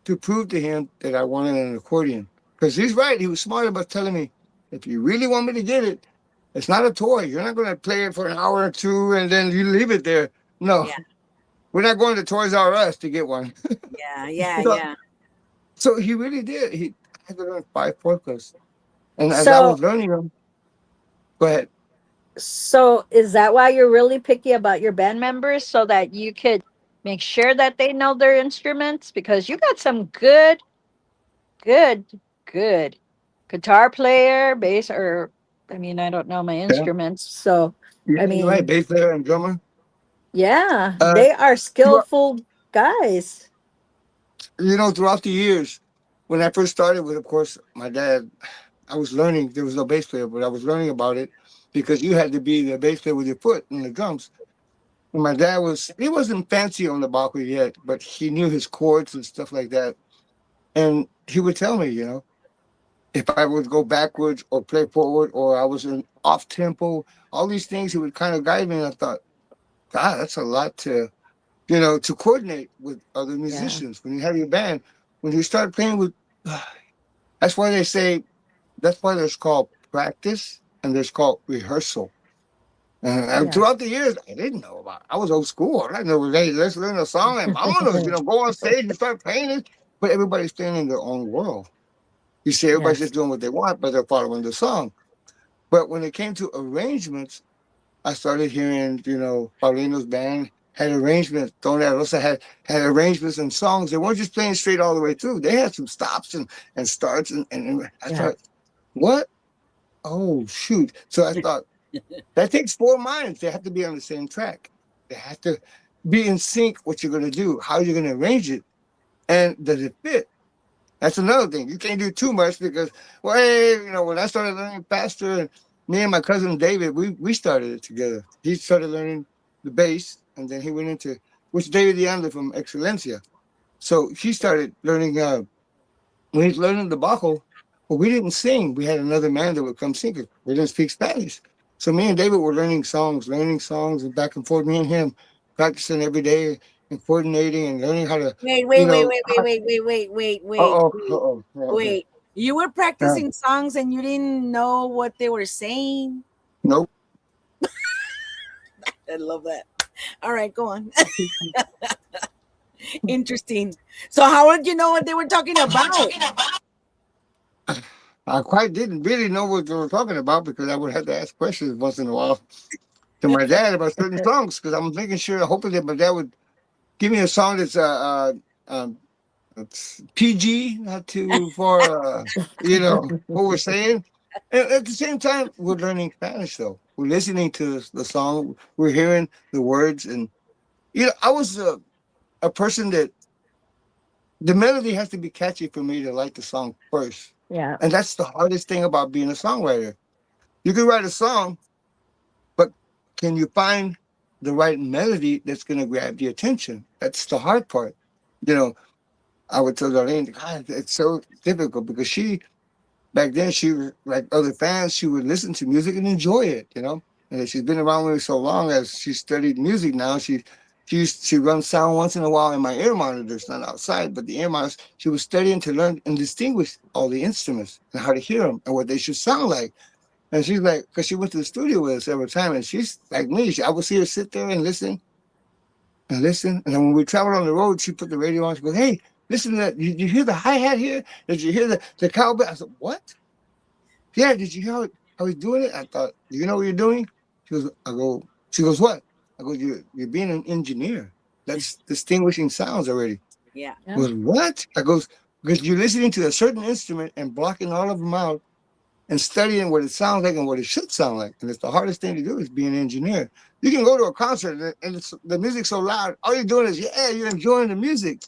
to prove to him that I wanted an accordion. Because he's right. He was smart about telling me, if you really want me to get it, it's not a toy. You're not going to play it for an hour or two and then you leave it there. No, Yeah. we're not going to Toys R Us to get one. Yeah. Yeah. so, Yeah. so he really did. He had to learn five polkas. And as I so was learning them, go ahead. so is that why you're really picky about your band members so that you could make sure that they know their instruments? Because you got some good, good guitar player, bass, or I mean, I don't know my Yeah, instruments. So, yeah, I you're right. mean, Bass player and drummer. yeah, Uh, they are throughout, skillful guys. throughout the years, when I first started with, of course, my dad, I was learning. There was no bass player, but I was learning about it because you had to be the bass player with your foot and the drums. And my dad he wasn't fancy on the Baco yet, but he knew his chords and stuff like that. And he would tell me, if I would go backwards or play forward or I was in off tempo, all these things, he would kind of guide me. And I thought, God, that's a lot to coordinate with other Yeah, musicians. When you have your band, when you start playing with, that's why they say, that's why there's called practice and there's called rehearsal. And yeah, throughout the years, I didn't know about it. I was old school. I know, hey, let's learn a song and vámonos, go on stage and start playing it. But everybody's playing in their own world. You see, everybody's yes, just doing what they want, but they're following the song. But when it came to arrangements, I started hearing, Paulino's band had arrangements. Tony Rosa had arrangements and songs. They weren't just playing straight all the way through. They had some stops and starts. And I yeah, thought, what? Oh, shoot. So I thought, that takes four minds. They have to be on the same track. They have to be in sync what you're going to do, how you're going to arrange it, and does it fit? That's another thing. You can't do too much because, well, hey, when I started learning faster, and me and my cousin David, we started it together. He started learning the bass, and then he went into, which David De Anda from Excelencia. So he started learning, when he's learning the bajo, well, we didn't sing. We had another man that would come sing it. We didn't speak Spanish. So me and David were learning songs and back and forth, me and him practicing every day and coordinating and learning how to, Wait, you wait, wait, know, wait, wait, wait, wait, wait, wait, wait, uh-oh, wait, uh-oh, okay. wait. You were practicing songs and you didn't know what they were saying. Nope. I love that. All right, go on. Interesting. So how would you know what they were talking about? I quite didn't really know what they were talking about because I would have to ask questions once in a while to my dad about certain songs because I'm making sure, hoping that my dad would give me a song that's um, it's PG, not too far, what we're saying. And at the same time, we're learning Spanish though. We're listening to the song, we're hearing the words, and I was a person that the melody has to be catchy for me to like the song first. yeah, And that's the hardest thing about being a songwriter. You can write a song, but can you find the right melody that's going to grab the attention? That's the hard part. You know, I would tell Darlene, God, it's so difficult because back then, she was like other fans, she would listen to music and enjoy it, And she's been around with me so long as she studied music now. She runs sound once in a while in my ear monitors, not outside, but the ear monitors. She was studying to learn and distinguish all the instruments and how to hear them and what they should sound like. And she's like, because she went to the studio with us every time, and she's like me. I would see her sit there and listen and listen. And then when we traveled on the road, she put the radio on. She goes, "Hey, listen to that. Did you hear the hi-hat here? Did you hear the cowbell?" I said, "What? Yeah, did you hear how he's doing it?" I thought, "Do you know what you're doing?" She goes, "What?" I go, "You're being an engineer. That's distinguishing sounds already." Yeah. I goes, "What?" I goes, "Because you're listening to a certain instrument and blocking all of them out and studying what it sounds like and what it should sound like. And it's the hardest thing to do is be an engineer. You can go to a concert and the music's so loud. All you're doing is, you're enjoying the music.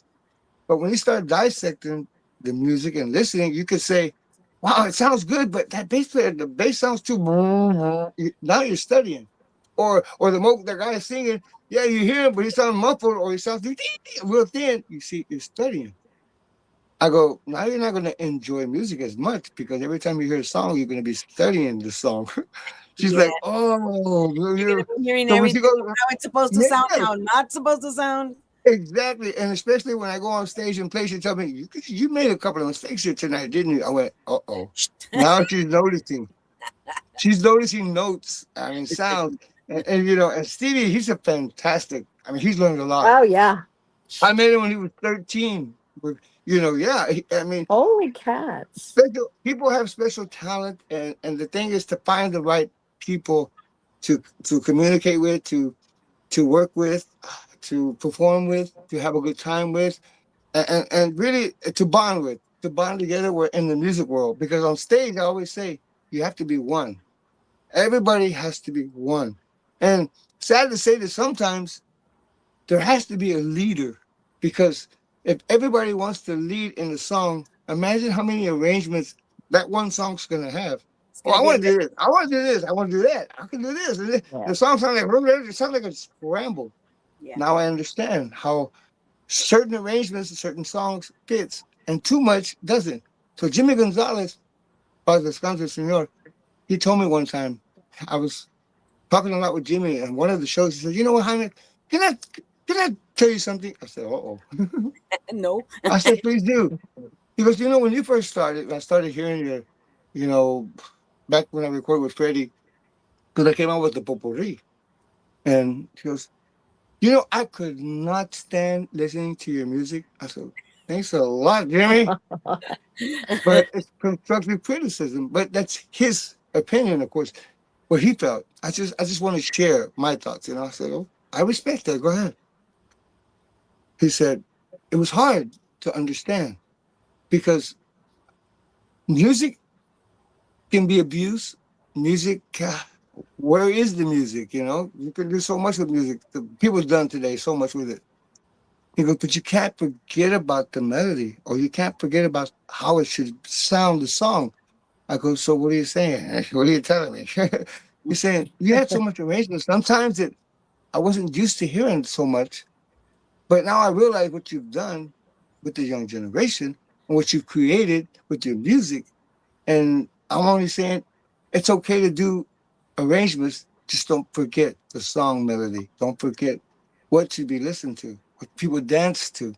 But when you start dissecting the music and listening, you could say, wow, it sounds good, but that bass player, the bass sounds too. Now you're studying. Or the guy is singing, you hear him, but he sounds muffled or he sounds real thin. You see, you're studying. I go, now you're not going to enjoy music as much because every time you hear a song, you're going to be studying the song. She's Yeah. like, oh, You're gonna be hearing so when she everything, goes, how it's supposed to sound, yes, how not supposed to sound. exactly. And especially when I go on stage and play, she tell me, you made a couple of mistakes here tonight, didn't you? I went, uh-oh. Now she's noticing. She's noticing notes, I mean, sounds. And Stevie, he's a fantastic, I mean, he's learned a lot. Oh yeah. I met him when he was 13. But, yeah, I mean, Holy cats. people have special talent, and the thing is to find the right people to communicate with, to work with, to perform with, to have a good time with, and really to bond together. We're in the music world because on stage, I always say you have to be one. Everybody has to be one. And sad to say that sometimes there has to be a leader because if everybody wants to lead in the song, imagine how many arrangements that one song's gonna have. It's Oh, gonna I get want to do this. I want to do this. I want to do that. I can do this. Yeah. The song sounds like it sounds like a scramble. yeah. Now I understand how certain arrangements and certain songs fits, and too much doesn't. So Jimmy Gonzalez, by Descanso Señor, he told me one time, I was talking a lot with Jimmy, and one of the shows, he said, "You know what, Jaime? Can I can I tell you something?" I said, "Uh oh." No. I said, "Please do." He goes, when you first started, I started hearing you know, back when I recorded with Freddie, because I came out with the potpourri, and he goes, I could not stand listening to your music. I said, "Thanks a lot, Jimmy." But it's constructive criticism. But that's his opinion, of course, what he felt. I just want to share my thoughts. I said, "Oh, I respect that. Go ahead." He said, "It was hard to understand because music can be abused. Music, where is the music? You can do so much with music. The people done today so much with it." He goes, "But you can't forget about the melody, or you can't forget about how it should sound the song." I go, "So what are you saying? What are you telling me?" He's saying, "You had so much arrangement. Sometimes that I wasn't used to hearing so much, but now I realize what you've done with the young generation and what you've created with your music. And I'm only saying it's okay to do arrangements. Just don't forget the song melody. Don't forget what you be listening to, what people dance to."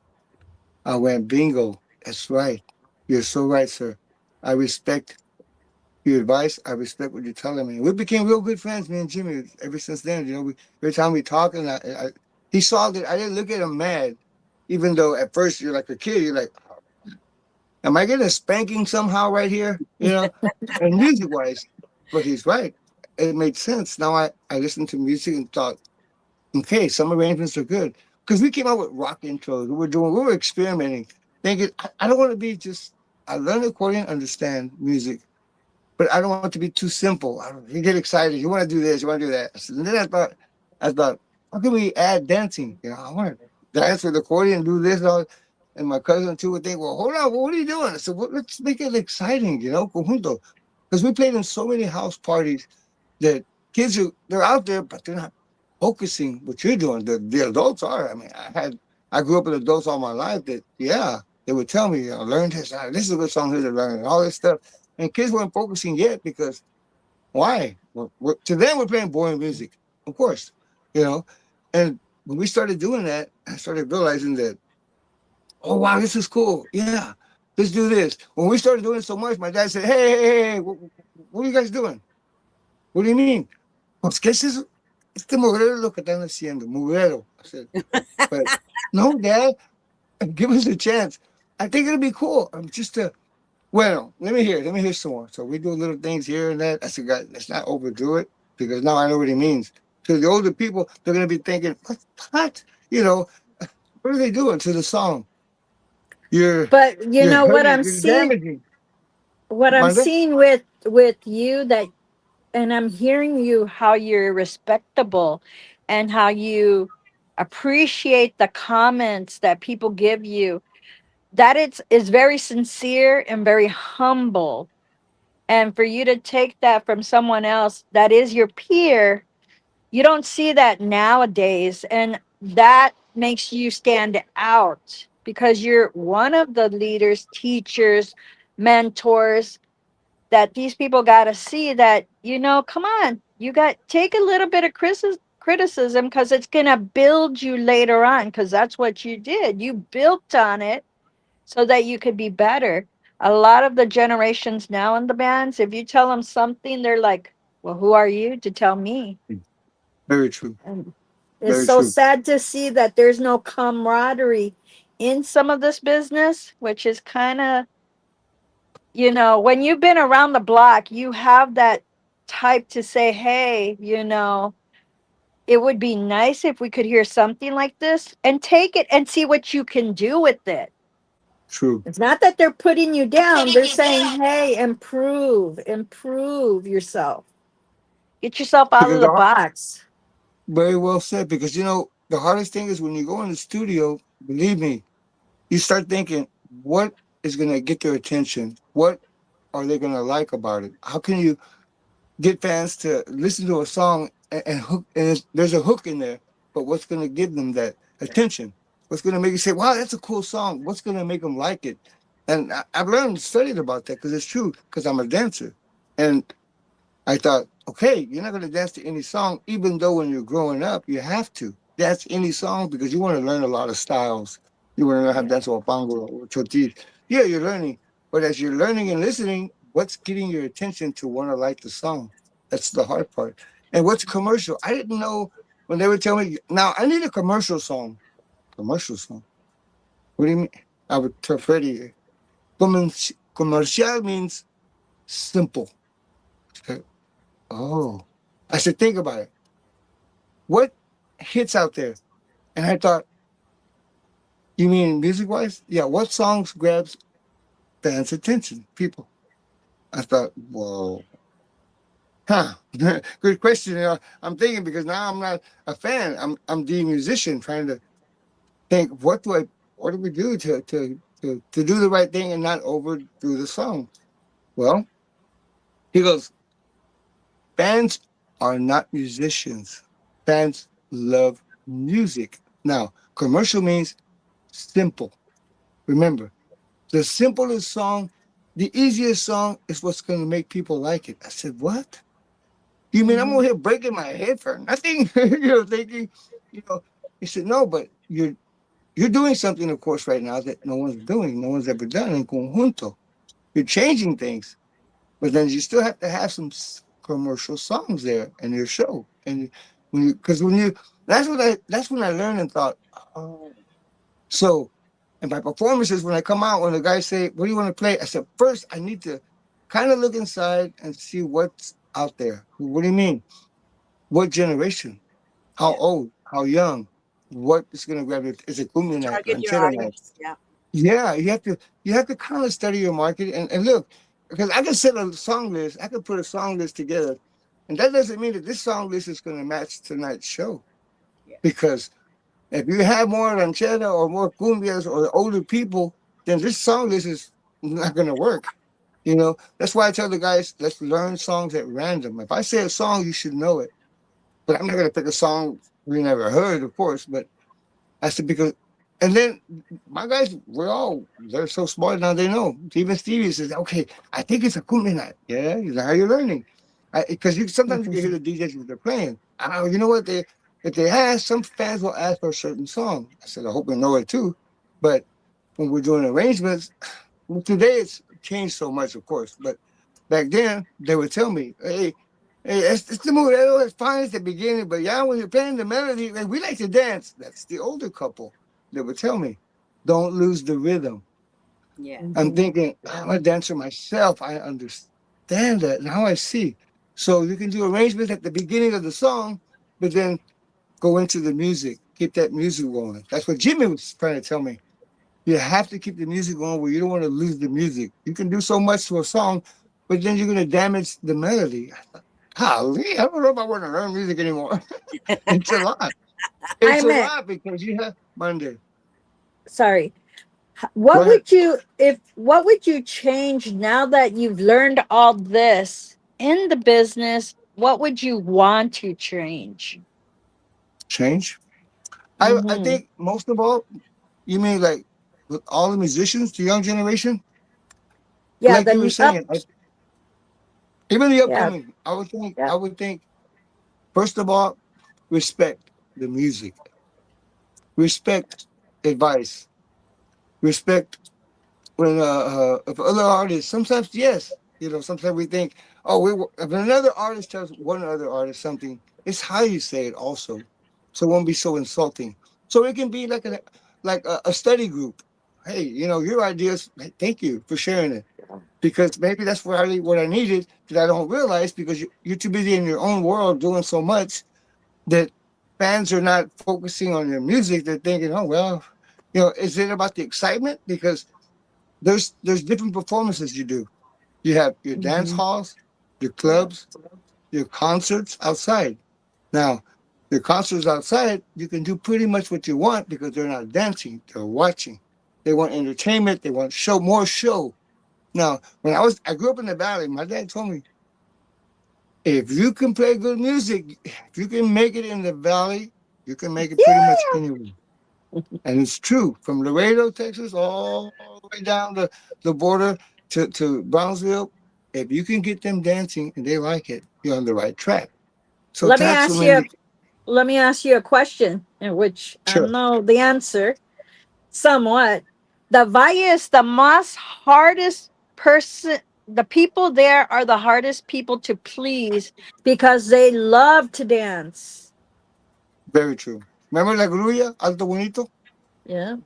I went, "Bingo. That's right. You're so right, sir. I respect your advice. I respect what you're telling me." We became real good friends, me and Jimmy, ever since then. Every time we talk, and he saw that I didn't look at him mad, even though at first you're like a kid. You're like, "Am I getting a spanking somehow right here?" And music wise, but he's right. It made sense. Now I listened to music and thought, okay, some arrangements are good because we came out with rock intros. We were experimenting, thinking I don't want to be just. I learned accordion, understand music, but I don't want it to be too simple. You get excited. You want to do this. You want to do that. And then I thought, how can we add dancing? I want to dance with accordion, do this, and all. And my cousin too would think, well, hold on, what are you doing? I said, well, let's make it exciting, conjunto. Because we played in so many house parties that they're out there, but they're not focusing what you're doing. The adults are. I mean, I grew up with adults all my life that, yeah, they would tell me, learn this. This is a good song here to learn, and all this stuff. And kids weren't focusing yet because why? Well, to them, we're playing boring music, of course, you know. And when we started doing that, I started realizing that, oh wow, this is cool. Yeah, let's do this. When we started doing it so much, my dad said, hey, what are you guys doing? What do you mean? Pues, ¿qué es eso? Este mugrero es lo que están haciendo, mugrero. I said, but no, Dad, give us a chance. I think it'll be cool. Just to Well, let me hear some more. So we do little things here and that. I said, "God, let's not overdo it because now I know what he means." To the older people, they're going to be thinking, what? You know, what are they doing to the song? You're, But you're what hurting, I'm you're seeing, damaging. Manda? with you, that, and I'm hearing you, how you're respectable and how you appreciate the comments that people give you, that is very sincere and very humble. And for you to take that from someone else that is your peer, you don't see that nowadays, and that makes you stand out. because you're one of the leaders, teachers, mentors that these people got to see that, come on, you got take a little bit of criticism because it's going to build you later on, because that's what you did. You built on it so that you could be better. A lot of the generations now in the bands, if you tell them something, they're like, well, who are you to tell me? Very true. And it's Very so true. sad to see that there's no camaraderie in some of this business, which is kind of, when you've been around the block, you have that type to say, hey, it would be nice if we could hear something like this and take it and see what you can do with it. True. It's not that they're putting you down. They're saying, hey, improve yourself. Get yourself out of Because the box. very well said. Because the hardest thing is when you go in the studio. Believe me, you start thinking, what is going to get their attention? What are they going to like about it? How can you get fans to listen to a song and hook? And there's a hook in there, but what's going to give them that attention? What's going to make you say, "Wow, that's a cool song"? What's going to make them like it? And I've learned, studied about that because it's true. Because I'm a dancer, and I thought, okay, you're not going to dance to any song, even though when you're growing up, you have to dance any song because you want to learn a lot of styles. You want to learn how to Yeah. dance or pango or chotis. Yeah, you're learning. But as you're learning and listening, what's getting your attention to want to like the song? That's the hard part. And what's commercial? I didn't know when they would tell me, now I need a commercial song. Commercial song. What do you mean? I would tell Freddie, commercial means simple. Oh, I said, think about it. What hits out there? And I thought, you mean music wise? Yeah. What songs grabs fans' attention? People. I thought, whoa, huh? Good question. I'm thinking because now I'm not a fan. I'm the musician trying to think. What do we do to do the right thing and not overdo the song? Well, he goes, fans are not musicians. Fans love music. Now, commercial means simple. Remember, the simplest song, the easiest song is what's going to make people like it. I said, what? You mean I'm Mhm. over here breaking my head for nothing? Thinking, you know, he said, no, but you're doing something, of course, right now that no one's doing, no one's ever done in conjunto. You're changing things, but then you still have to have some commercial songs there in your show. And because that's when I learned and thought, oh, so, and my performances, when I come out, when the guys say, what do you want to play? I said, first, I need to kind of look inside and see what's out there. What do you mean? What generation? How Yeah. old? How young? What is going to grab it? Is it cumbia night, Target your ranchera night? audience. Yeah. Yeah, you have to kind of study your market and look, because I can set a song list, I can put a song list together, and that doesn't mean that this song list is going to match tonight's show. Yes. Because if you have more ranchera or more cumbias or older people, then this song list is not going to work. That's why I tell the guys, let's learn songs at random. If I say a song, you should know it. But I'm not going to pick a song we never heard, of course. But I said, because, and then my guys, they're so smart now, they know. Even Stevie says, okay, I think it's a cumbia night. Yeah, he's like, how you learning? Because sometimes you can hear the DJs when they're playing. You know what? If they ask, some fans will ask for a certain song. I said, I hope they know it too. But when we're doing arrangements, well, today it's changed so much, of course. But back then, they would tell me, hey, it's the mood. It's fine at the beginning, but yeah, when you're playing the melody, and we like to dance. That's the older couple. They would tell me, don't lose the rhythm. Yeah. I'm Mhm. thinking, I'm a dancer myself. I understand that. Now I see. So you can do arrangements at the beginning of the song, but then go into the music, keep that music going. That's what Jimmy was trying to tell me. You have to keep the music going where you don't want to lose the music. You can do so much to a song, but then you're going to damage the melody. I thought, golly, I don't know if I want to learn music anymore. It's a lot. I It's a meant, lot because you have Monday. sorry. Go ahead. What would you change now that you've learned all this in the business? What would you want to change? Change. I Hmm. think most of all, you mean like with all the musicians, the young generation, Yeah, like you were the up. saying, even the Yeah, upcoming, yeah. I would think, first of all, respect the music, respect advice, respect when if other artists, sometimes yes, sometimes we think, oh, if another artist tells one other artist something, it's how you say it also, so it won't be so insulting. So it can be like a study group. Hey, your ideas. Hey, thank you for sharing it, because maybe that's what I needed that I don't realize, because you're too busy in your own world doing so much that fans are not focusing on your music. They're thinking, oh well, is it about the excitement? Because there's different performances you do. You have your dance Hmm. halls, your Yeah. clubs, your concerts outside. Now, your concerts outside, you can do pretty much what you want because they're not dancing, they're watching. They want entertainment, they want more show. Now, I grew up in the valley. My dad told me, if you can play good music, if you can make it in the valley, you can make it pretty much anywhere. And it's true. From Laredo, Texas, all the way down the border to Brownsville, if you can get them dancing and they like it, you're on the right track. So Let me that's ask when you. you Let me ask you a question, in which I sure, know the answer somewhat. The Valle is the most hardest person. The people there are the hardest people to please because they love to dance. very true. Remember La Grulla, Alto Bonito? Yeah.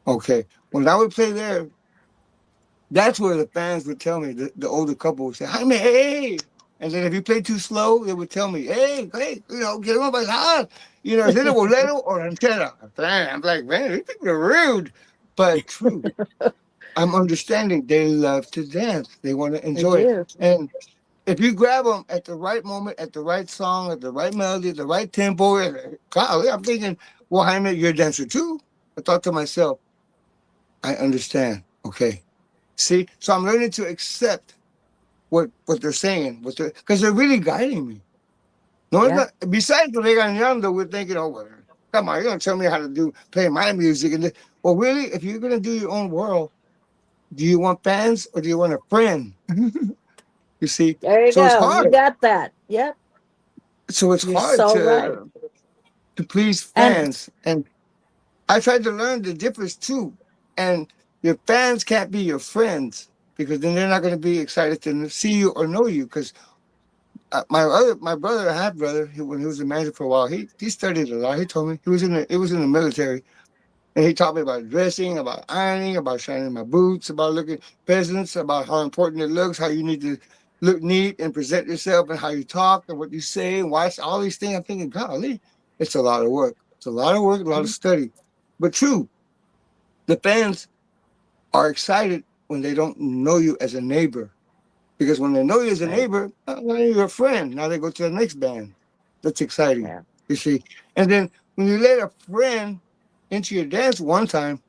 Okay. When I would play there, that's where the fans would tell me, the older couple would say, "Hi, man, hey." And then if you play too slow, they would tell me, hey, get on my side. Is it a bolero or ranchera? I'm like, man, these people are rude. But true. I'm understanding they love to dance. They want to I enjoy it. do. And if you grab them at the right moment, at the right song, at the right melody, at the right tempo, golly, I'm thinking, well, Jaime, you're a dancer too. I thought to myself, I understand. Okay. See, so I'm learning to accept what they're saying, because they're really guiding me. No, it's Yeah. not, besides the regañando, we're thinking, oh, well, come on, you're gonna tell me how to play my music, well, really, if you're gonna do your own world, do you want fans or do you want a friend? You see, There you so it's go. You hard. got that. Yep. So it's You're hard so right. to please And fans, and I tried to learn the difference too. And your fans can't be your friends, because then they're not going to be excited to see you or know you. Because my brother, half brother, when he was a manager for a while, he studied a lot. He told me he was in the military. And he taught me about dressing, about ironing, about shining my boots, about looking presents, about how important it looks, how you need to look neat and present yourself, and how you talk and what you say and watch all these things. I'm thinking, golly, it's a lot of work. It's a lot of work, a lot of study. But true, the fans are excited when they don't know you as a neighbor. Because when they know you as a right. neighbor, now you're a friend. Now they go to the next band. That's exciting, Yeah. you see. And then when you let a friend into your dance one time,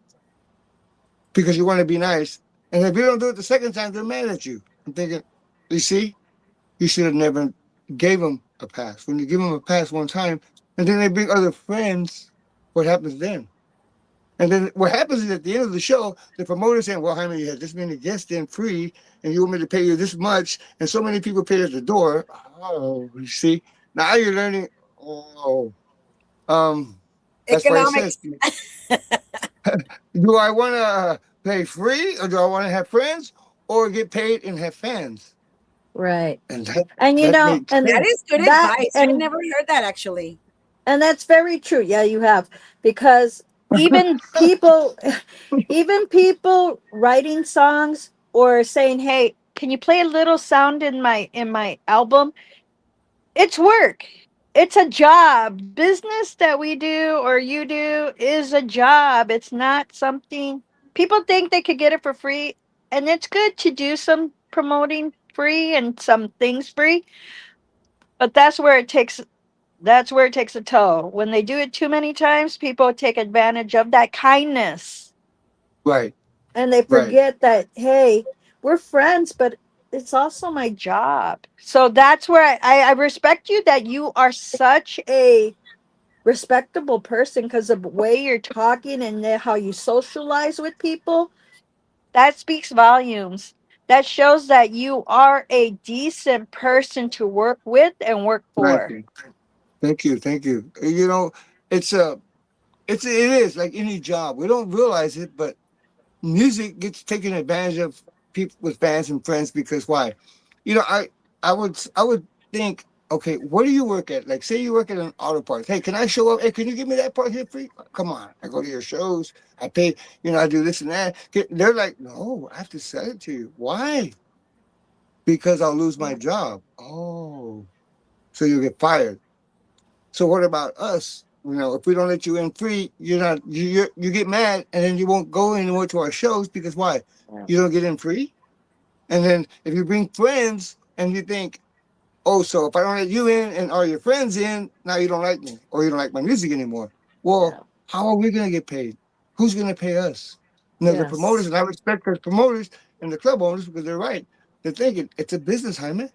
because you want to be nice. And if you don't do it the second time, they're mad at you. I'm thinking, you see, you should have never gave them a pass. When you give them a pass one time, and then they bring other friends, what happens then? And then what happens is at the end of the show, the promoter saying, well, Jaime, you had this many guests in free, and you want me to pay you this much, and so many people paid at the door. Oh, you see, now you're learning. Oh, that's why it says, Economics. do I want to pay free, or do I want to have friends, or get paid and have fans? Right. And that And that makes That sense. is good that advice. I and never heard that actually. and that's very true. Yeah, you have, because even people even people writing songs or saying, "Hey, can you play a little sound in my album?" It's work. It's a job. Business that we do or you do is a job. It's not something people think they could get it for free. And it's good to do some promoting free and some things free, but that's where it takes a toll. When they do it too many times, people take advantage of that kindness, Right, and they right. forget that, hey, we're friends, but it's also my job. So that's where I respect you, that you are such a respectable person because of the way you're talking and how you socialize with people. That speaks volumes. That shows that you are a decent person to work with and work Thank for. you. Thank you. Thank you. You know, it's a, it is like any job. We don't realize it, but music gets taken advantage of people with fans and friends because why? You know, I would think, okay, where do you work at? Like, say you work at an auto parts. Hey, can I show up? Hey, can you give me that part here free? Come on, I go to your shows. I pay. You know, I do this and that. They're like, no, I have to sell it to you. Why? Because I'll lose my job. Oh, so you get fired. So what about us? You know, if we don't let you in free, you're not you get mad, and then you won't go anymore to our shows because why? Yeah. You don't get in free. And then if you bring friends and you think, oh, so if I don't let you in and all your friends in, now you don't like me or you don't like my music anymore. Well, Yeah. how are we going to get paid? Who's going to pay us? You know, the promoters, Yes. and I respect the promoters and the club owners because they're right. They're thinking it's a business, Jaime.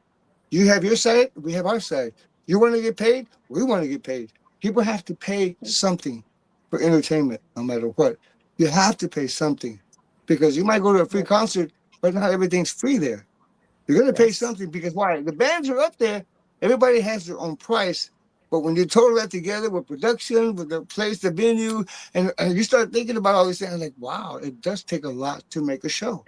You have your side, we have our side. You want to get paid, we want to get paid. People have to pay something for entertainment, no matter what. You have to pay something because you might go to a free Yeah. concert, but not everything's free there. You're going to pay Yes. something because why? The bands are up there. Everybody has their own price. But when you total that together with production, with the place, the venue, and you start thinking about all these things, like, wow, it does take a lot to make a show.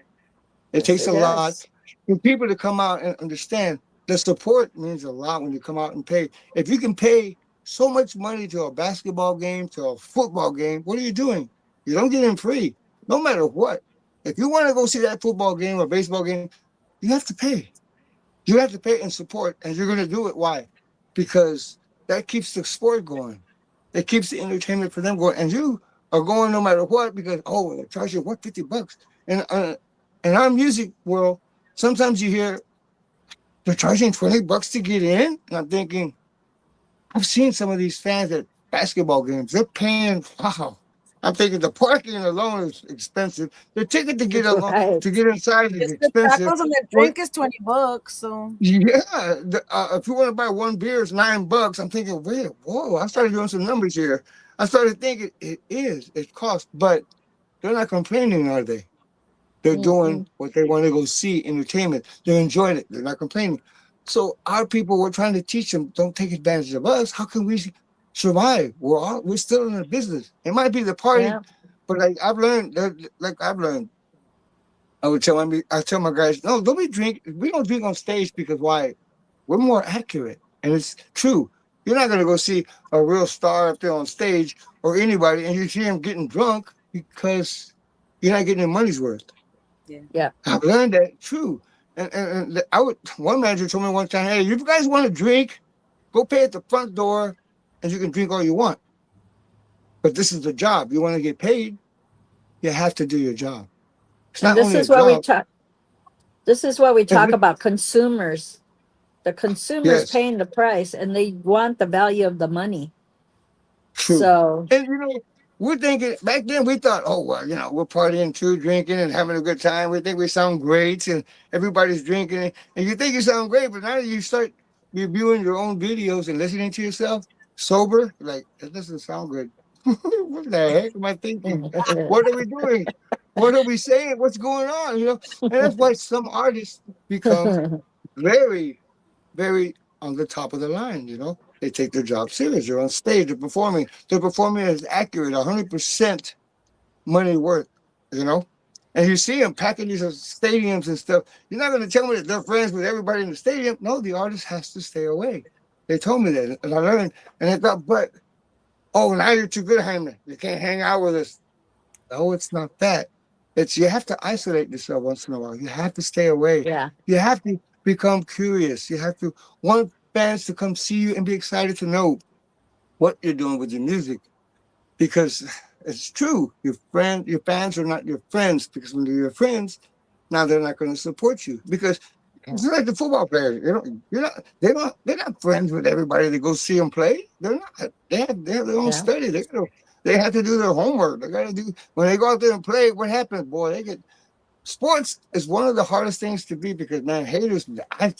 It Yes, takes it a lot does. for people to come out and understand the support means a lot when you come out and pay. If you can pay so much money to a basketball game, to a football game, what are you doing? You don't get in free, no matter what. If you want to go see that football game or baseball game, you have to pay. You have to pay and support, and you're going to do it. Why? Because that keeps the sport going. It keeps the entertainment for them going, and you are going no matter what because they charge you what $50. And in our music world, sometimes you hear they're charging $20 to get in, and I'm thinking I've seen some of these fans at basketball games. They're paying wow. I'm thinking the parking alone is expensive. The ticket to get along to Right. get inside is Just the expensive. tacos and the What drink is $20. So yeah, if you want to buy one beer, it's $9. I'm thinking, wait, whoa! I started doing some numbers here. I started thinking it costs, but they're not complaining, are they? They're doing Mm-mm. what they want to go see, entertainment. They're enjoying it. They're not complaining. So our people, we're trying to teach them, don't take advantage of us. How can we survive? We're still in the business. It might be the party, Yeah. but I've learned I tell my guys, no, don't be drink. We don't drink on stage because why? We're more accurate, and it's true. You're not gonna go see a real star up there on stage or anybody, and you see him getting drunk because you're not getting your money's worth. yeah. Yeah. I've learned that true. And I would. One manager told me one time, hey, if you guys want to drink, go pay at the front door, and you can drink all you want. But this is the job. You want to get paid, you have to do your job. It's And not this only a is what we job. talk. This is what we And talk about consumers. The consumers yes, paying the price, and they want the value of the money. true. So And we're thinking back then we thought, oh well, we're partying too, drinking and having a good time. We think we sound great and everybody's drinking and you think you sound great, but now you start reviewing your own videos and listening to yourself sober, like that doesn't sound good. What the heck am I thinking? What are we doing? What are we saying? What's going on? And that's why some artists become very very on the top of the line, They take their job serious. They're on stage, they're performing. Their performing is accurate, 100% money worth, you know? And you see them packing these stadiums and stuff. You're not going to tell me that they're friends with everybody in the stadium. No, the artist has to stay away. They told me that. And I learned. And I thought, but, oh, now you're too good, Jaime. You can't hang out with us. No, it's not that. It's you have to isolate yourself once in a while. You have to stay away. yeah. You have to become curious. You have to want fans to come see you and be excited to know what you're doing with your music. Because it's true. Your fans are not your friends because when they're your friends, now they're not going to support you. Because it's like the football players. They're not friends with everybody that go see them play. They're not. They have their own Yeah. study. They have to do their homework. They got to do when they go out there and play. What happens, boy? They get sports is one of the hardest things to be because man, haters.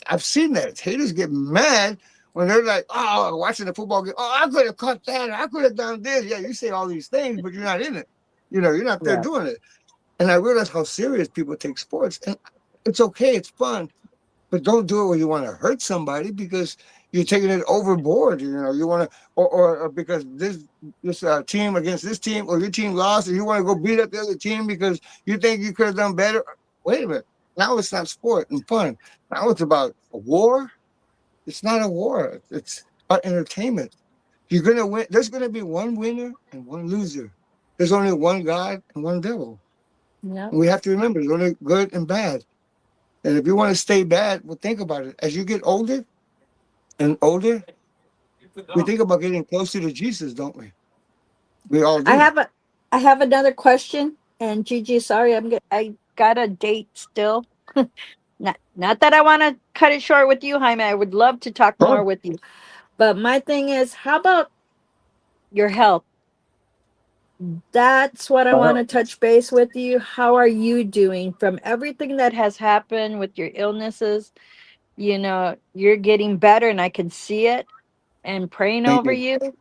I've seen that haters get mad when they're like, oh, watching the football game, oh, I could have caught that, I could have done this. Yeah, you say all these things, but you're not in it. You're not there Yeah. doing it. And I realize how serious people take sports. And it's okay, it's fun, but don't do it when you want to hurt somebody because you're taking it overboard. You want to, or because this team against this team, or your team lost, and you want to go beat up the other team because you think you could have done better. Wait a minute. Now it's not sport and fun. Now it's about a war. It's not a war. It's about entertainment. You're gonna win. There's gonna be one winner and one loser. There's only one God and one devil. Yeah. And we have to remember there's only good and bad. And if you want to stay bad, well, think about it. As you get older and older, we think about getting closer to Jesus, don't we? We all I do. have a I have another question. And Gigi, sorry, I got a date still. Not that I want to cut it short with you, Jaime. I would love to talk more Sure. with you. But my thing is, how about your health? That's what I want to Well, touch base with you. How are you doing from everything that has happened with your illnesses? You're getting better and I can see it and praying thank over you. you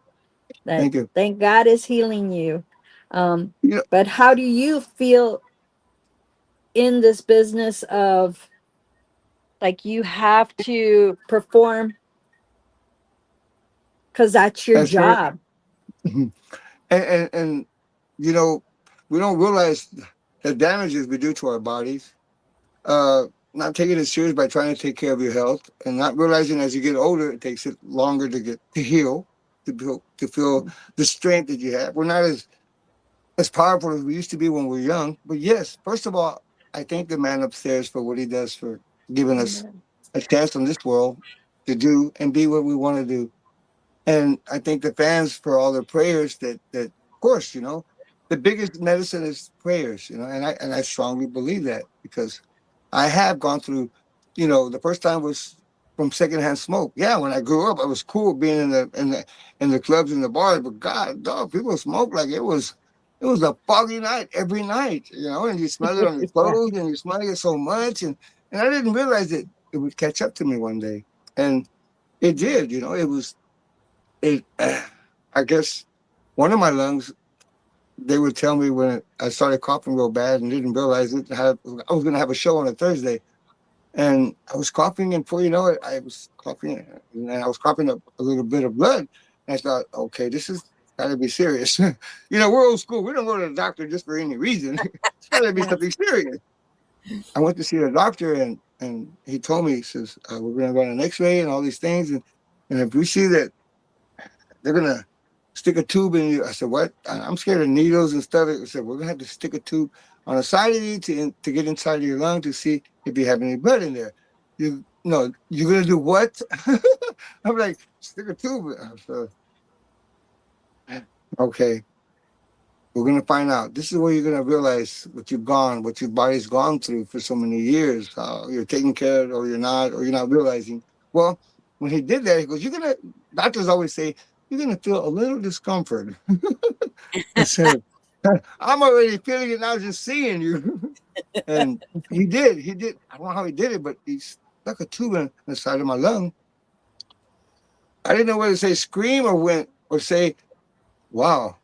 that Thank you. thank God is healing you. Um, You know, but how do you feel in this business of like you have to perform because that's your as far job? and you know, we don't realize the damages we do to our bodies. Uh, Not taking it serious by trying to take care of your health, and not realizing as you get older, it takes it longer to heal, to feel the strength that you have. We're not as powerful as we used to be when we were young. But yes, first of all, I thank the man upstairs for what he does for giving us Amen. a chance on this world to do and be what we want to do. And I thank the fans for all their prayers that of course, the biggest medicine is prayers, and I strongly believe that because I have gone through, the first time was from secondhand smoke. Yeah, when I grew up, it was cool being in the clubs and the bars, but God, dog, people smoke like it was a foggy night every night, and you smell it on your Yeah. clothes and you smell it so much, and I didn't realize that it would catch up to me one day, and it did. It. I guess one of my lungs, they would tell me when I started coughing real bad and didn't realize it. I was going to have a show on a Thursday, and I was coughing, and before you know it, I was coughing, and I was coughing up a little bit of blood. And I thought, okay, this has got to be serious. We're old school. We don't go to the doctor just for any reason. It's got to be Yeah. something serious. I went to see the doctor, and he told me, he says, we're going to run an X-ray and all these things, and if we see that they're gonna stick a tube in you. I said, what? I'm scared of needles and stuff. I said, we're gonna have to stick a tube on the side of you to get inside of your lung to see if you have any blood in there. You no, you're gonna do what? I'm like, stick a tube. So, okay, we're gonna find out. This is where you're gonna realize what your body's gone through for so many years. How you're taking care of it, or you're not realizing. Well, when he did that, he goes, doctors always say, you're gonna feel a little discomfort. I said, I'm already feeling it now just seeing you. And he did. He did. I don't know how he did it, but he stuck a tube in the side of my lung. I didn't know whether to say scream or say, wow.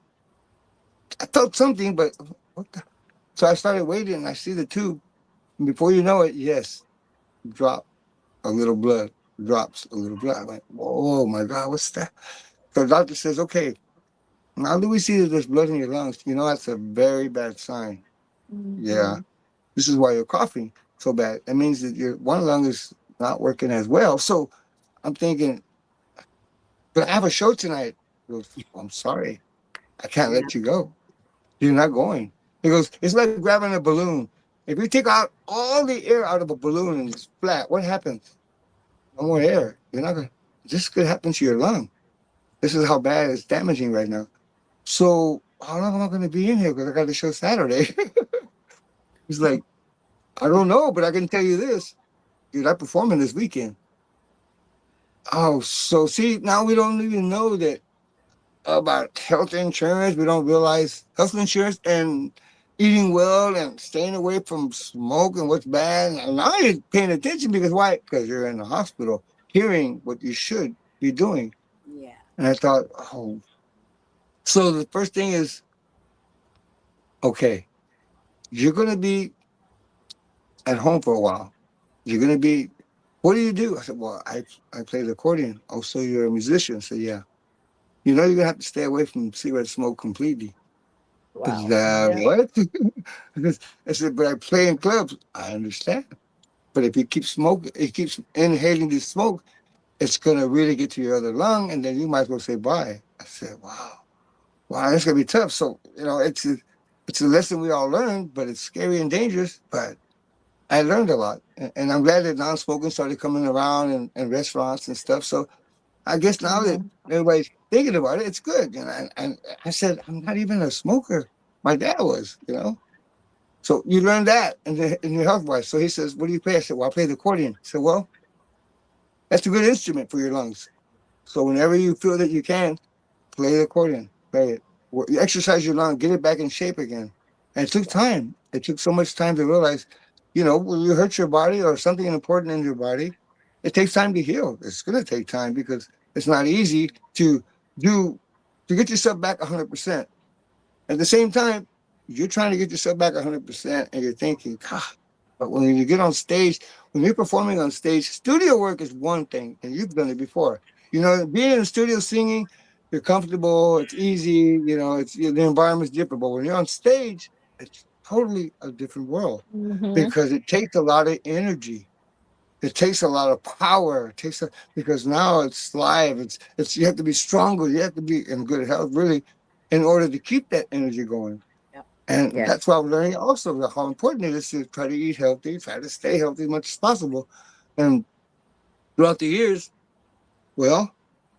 I felt something, but what the? So I started waiting and I see the tube. And before you know it, yes, drop a little blood, drops a little blood. I went, oh my God, what's that? So the doctor says, okay, now that we see that there's blood in your lungs, that's a very bad sign. Yeah. Mhm. This is why you're coughing so bad. That means that your one lung is not working as well. So I'm thinking, but I have a show tonight. He goes, I'm sorry. I can't Yeah. let you go. You're not going. He goes, it's like grabbing a balloon. If you take out all the air out of a balloon and it's flat, what happens? No more air. You're not going to, this could happen to your lung. This is how bad it's damaging right now. So how long am I going to be in here? Because I got the show Saturday. He's like, I don't know, but I can tell you this. Dude, I'm performing this weekend. Oh, so see, now we don't even know that about health insurance. We don't realize health insurance and eating well and staying away from smoke and what's bad. And now you're paying attention because why? Because you're in the hospital hearing what you should be doing. Yeah. And I thought, oh, so the first thing is, okay, you're going to be at home for a while. You're going to be, what do you do? I said, well, I play the accordion. Oh, so you're a musician? I said, yeah. You know, you're going to have to stay away from cigarette smoke completely. Wow. What? Because I said, but I play in clubs. I understand. But if you keep smoking, it keeps inhaling this smoke, it's going to really get to your other lung, and then you might as well say bye. I said, wow, that's going to be tough. So, you know, it's a lesson we all learned, but it's scary and dangerous. But I learned a lot. And I'm glad that non-smoking started coming around in restaurants and stuff. So I guess now that everybody's thinking about it, it's good. And I said, I'm not even a smoker. My dad was, you know. So you learn that in your health wise. So he says, what do you play? I said, well, I play the accordion. He said, well, that's a good instrument for your lungs. So whenever you feel that you can, play the accordion, play it. You exercise your lung, get it back in shape again. And it took time. It took so much time to realize, you know, when you hurt your body or something important in your body, it takes time to heal. It's going to take time because it's not easy to do, to get yourself back 100%. At the same time, you're trying to get yourself back 100% and you're thinking, God, but when you get on stage, when you're performing on stage, studio work is one thing, and you've done it before. You know, being in the studio singing, you're comfortable, it's easy, you know, it's the environment's different. But when you're on stage, it's totally a different world because it takes a lot of energy. It takes a lot of power. It takes because now it's live. It's you have to be stronger. You have to be in good health, really, in order to keep that energy going. Yep. And that's why I'm learning also how important it is to try to eat healthy, try to stay healthy as much as possible. And throughout the years, well,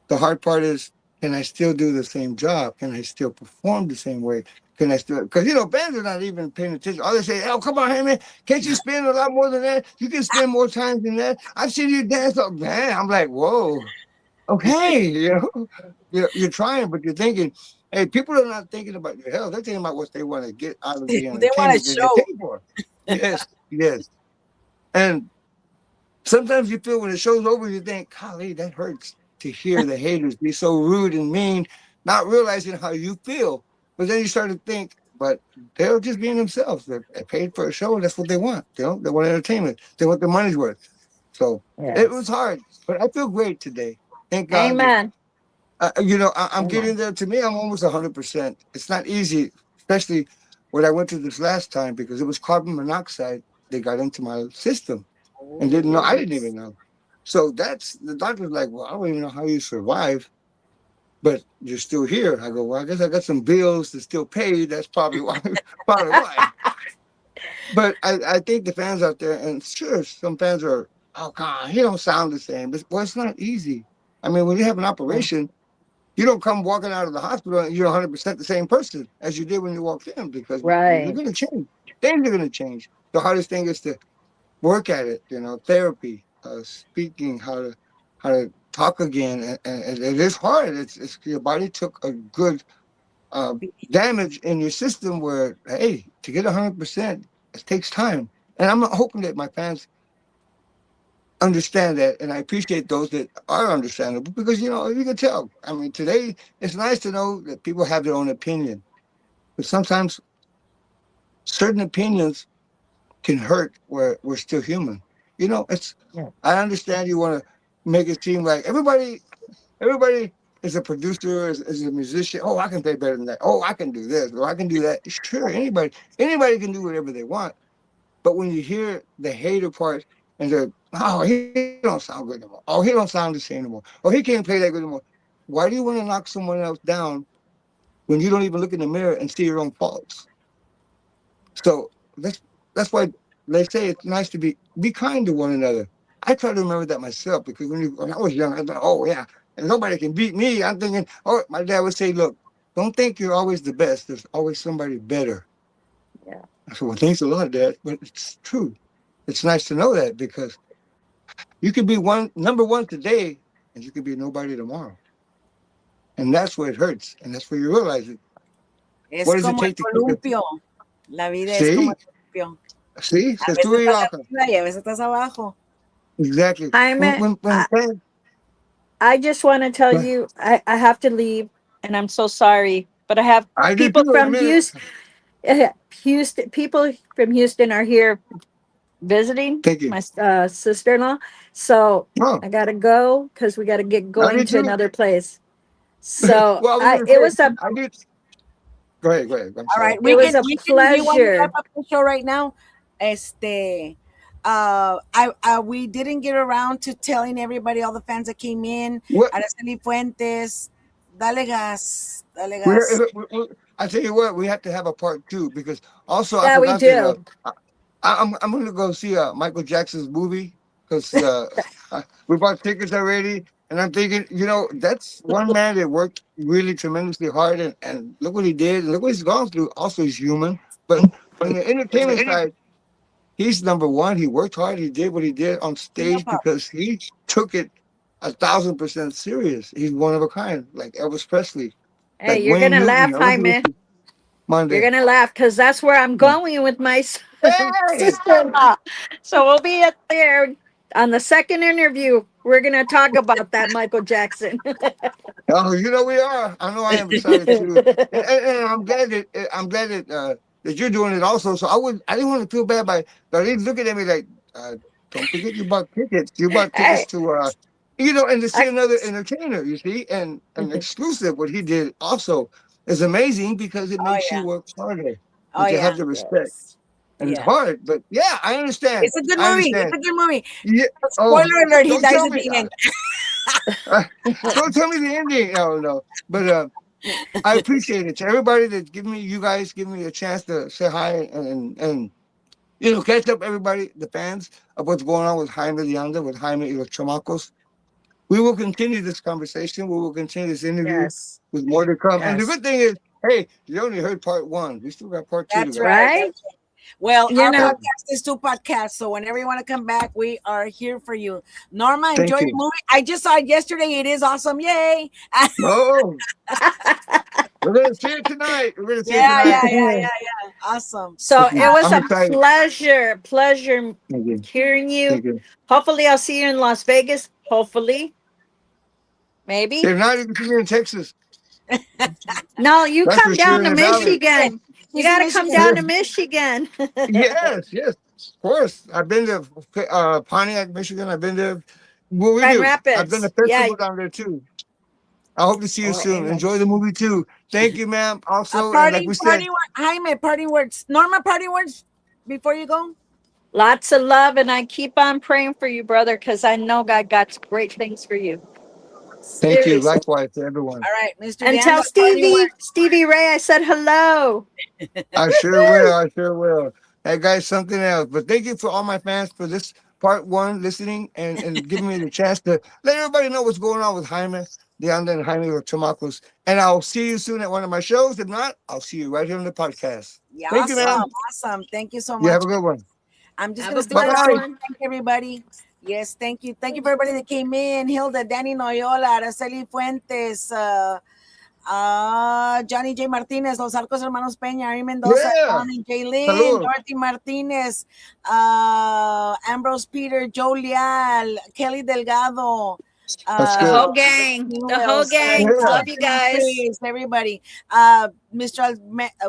the hard part is, can I still do the same job? Can I still perform the same way? Can I still? Because you know, bands are not even paying attention. All they say, "Oh, come on, hey man, can't you spend a lot more than that? You can spend more time than that. I've seen you dance up, man." I'm like, whoa, okay, you know, you're trying, but you're thinking, hey, people are not thinking about your health. They're thinking about what they want to get out of the They want to entertainment that they show. pay for. Yes, yes, and sometimes you feel when the show's over, you think, golly, that hurts to hear the haters be so rude and mean, not realizing how you feel. But then you start to think, but they're just being themselves. They're paid for a show, and that's what they want. You know, they want entertainment. They want their money's worth. So it was hard, but I feel great today. Thank God that, Amen. you know, I'm getting there. To me, I'm almost 100%. It's not easy, especially when I went through this last time because it was carbon monoxide that got into my system and didn't know. I didn't even know. So that's the doctor's like, well, I don't even know how you survive, but you're still here. I go, well, I guess I got some bills to still pay. That's probably why. Probably why. But I think the fans out there, and sure, some fans are, oh God, he don't sound the same. But well, it's not easy. I mean, when you have an operation, you don't come walking out of the hospital and you're 100% the same person as you did when you walked in because you're going to change. Things are going to change. The hardest thing is to work at it, you know, therapy, speaking, how to talk again, and it is hard. It's your body took a good damage in your system where, hey, to get 100%, it takes time. And I'm hoping that my fans understand that, and I appreciate those that are understandable because you know you can tell. I mean, today it's nice to know that people have their own opinion, but sometimes certain opinions can hurt where we're still human. You know, it's I understand you want to make it seem like everybody is a producer, is a musician. Oh, I can play better than that. Oh, I can do this, or I can do that. Sure, anybody can do whatever they want. But when you hear the hater part and the oh, he don't sound good anymore. Oh, he don't sound the same anymore. Oh, he can't play that good anymore. Why do you want to knock someone else down when you don't even look in the mirror and see your own faults? So that's why they say it's nice to be kind to one another. I try to remember that myself because when I was young, I thought, oh yeah, and nobody can beat me. I'm thinking, oh, my dad would say, look, don't think you're always the best. There's always somebody better. Yeah. I said, well, thanks a lot, Dad, but it's true. It's nice to know that because you could be number one today, and you could be nobody tomorrow, and that's where it hurts, and that's where you realize it. Es What does it como el take to keep it? columpio. La vida es como See, el columpio. see, A se veces sube y estás baja. arriba y a veces estás abajo. Exactly. Jaime, When I just want to tell you, I have to leave, and I'm so sorry, but I have I do people too in a from minute. Houston. People from Houston are here visiting Thank you. my sister-in-law, so Oh, I gotta go because we gotta get I going do to too. another place. So Well, I was I, gonna it say was a, I did. Go ahead. Go ahead. I'm All sorry. right, it was a we can. Do you want to wrap pleasure. up the show right now? Este, we didn't get around to telling everybody, all the fans that came in. What? Araceli Fuentes, dale gas, dale We're, gas. I tell you what, we have to have a part two because also I Yeah, we forgot that do. I'm gonna go see Michael Jackson's movie because we bought tickets already, and I'm thinking, that's one man that worked really tremendously hard, and look what he did, and look what he's gone through. Also, he's human, but in the entertainment side, he's number one. He worked hard. He did what he did on No stage problem. because he took it 1,000% serious. He's one of a kind, like Elvis Presley, Hey, like you're Wayne gonna Newton. laugh, I wish he was Jaime. You're Monday. gonna laugh because that's where I'm going with my Hey! sister-in-law. So we'll be at there on the second interview. We're gonna talk about that Michael Jackson. Oh, we are. I know I am excited too, and I'm glad that you're doing it also. So I didn't want to feel bad by he's looking at me like, don't forget you bought tickets. You bought tickets Hey, to and to see I, another entertainer. You see, and an exclusive. What he did also is amazing because it Oh makes you yeah, work harder oh and to yeah, have the respect. yes, And it's yeah. hard, but yeah, I understand. It's a good I movie. It's understand. a good movie. Yeah. Oh, Spoiler alert: he don't dies tell at me. the end. Don't tell me the ending. Oh no, but I appreciate it. To everybody that you guys give me a chance to say hi and catch up everybody, the fans of what's going on with Jaime De Anda, with Jaime y los Chamacos. We will continue this conversation. We will continue this interview yes, with more to come. And the yes. good thing is, hey, you only heard part one. We still got part two to That's go. right. Right? Well, You our know, podcast is two podcasts, so whenever you want to come back, we are here for you. Norma, Thank enjoy the you. movie. I just saw it yesterday. It is awesome. Yay! Oh, we're gonna see it tonight. We're gonna see it Yeah, tonight. yeah, yeah, yeah, yeah. Awesome. so it was I'm a excited. pleasure Thank you. hearing you. Thank you. Hopefully, I'll see you in Las Vegas. Hopefully, maybe. If not, you can see me in Texas. No, you That's come for sure down in to the valley. Michigan. You He's in got to come Michigan. down to Michigan. Yes, yes, of course. I've been to Pontiac, Michigan. I've been there. What we Grand do? I've done a Rapids. Yeah. festival down there too. I hope to see you Oh, soon. amen. Enjoy the movie too. Thank you, ma'am. A Also, and like party, we said, party word. Jaime, party words. Norma, party words before you go. Lots of love, and I keep on praying for you, brother, because I know God got great things for you. thank you. Seriously. Likewise to everyone. All right, Mr. And tell Danda, party Stevie Ray, I said hello. I sure will. I sure will. Hey guys, something else. But thank you for all my fans for this part one listening and giving me the chance to let everybody know what's going on with Jaime De Anda and Jaime with Chamacos. And I'll see you soon at one of my shows. If not, I'll see you right here on the podcast. Yeah, Thank you, awesome, man. awesome. Thank you so You have much. a good one. I'm just Have gonna a stay Bye for blessed bye. the one. thank everybody. Yes, thank you. Thank you for everybody that came in. Hilda, Danny Noyola, Araceli Fuentes, Johnny J. Martinez, Los Arcos Hermanos Peña, Ari Mendoza, Yeah. Connie J. Lynn, Saludos. Dorothy Martinez, Ambrose Peter, Joe Leal, Kelly Delgado, That's The good. whole gang. The whole gang. Yeah. Love you guys. Chris, everybody.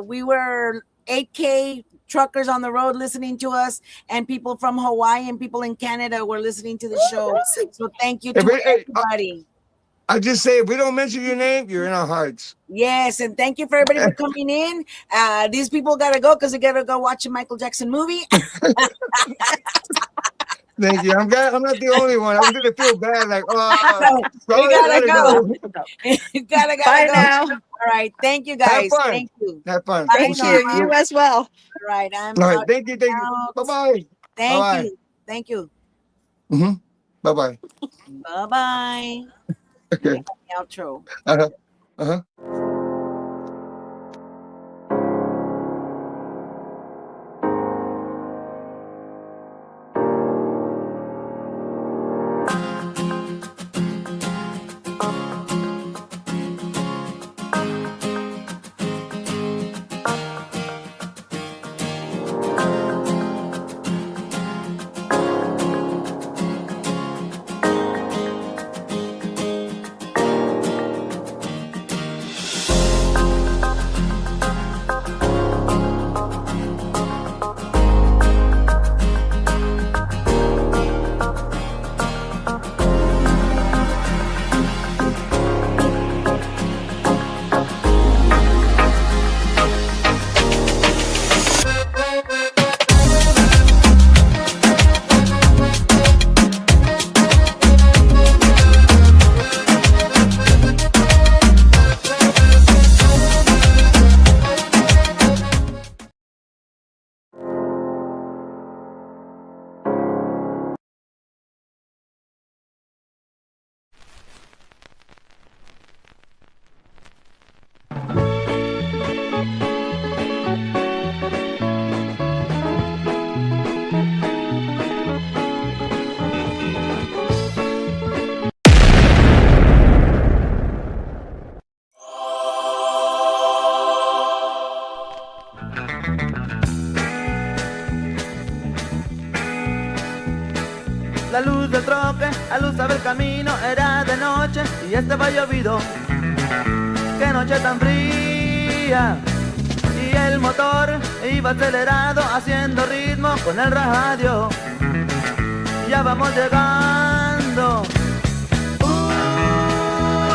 We were 8K truckers on the road listening to us, and people from Hawaii and people in Canada were listening to the show. So thank you If to hey, everybody. I just say if we don't mention your name, you're in our hearts. Yes, and thank you for everybody for coming in. These people gotta go because they gotta go watch a Michael Jackson movie. Thank you. I'm glad I'm not the only one. I was gonna feel bad, like, So, sorry, you gotta go. go. You gotta Bye go. now. All right, thank you Have guys. fun. Thank you. Have fun. Bye, Thank Norma. you. You as well. All right, I'm All right. out. Thank you. Thank you. Out. Bye bye. Thank Bye-bye. you. Thank you. Mm-hmm. Bye bye. Bye bye. Okay. Outro. Uh-huh. Uh-huh. La luz del troque aluzaba el camino, era de noche y estaba llovido. Qué noche tan fría. Y el motor iba acelerado haciendo ritmo con el radio. Ya vamos llegando.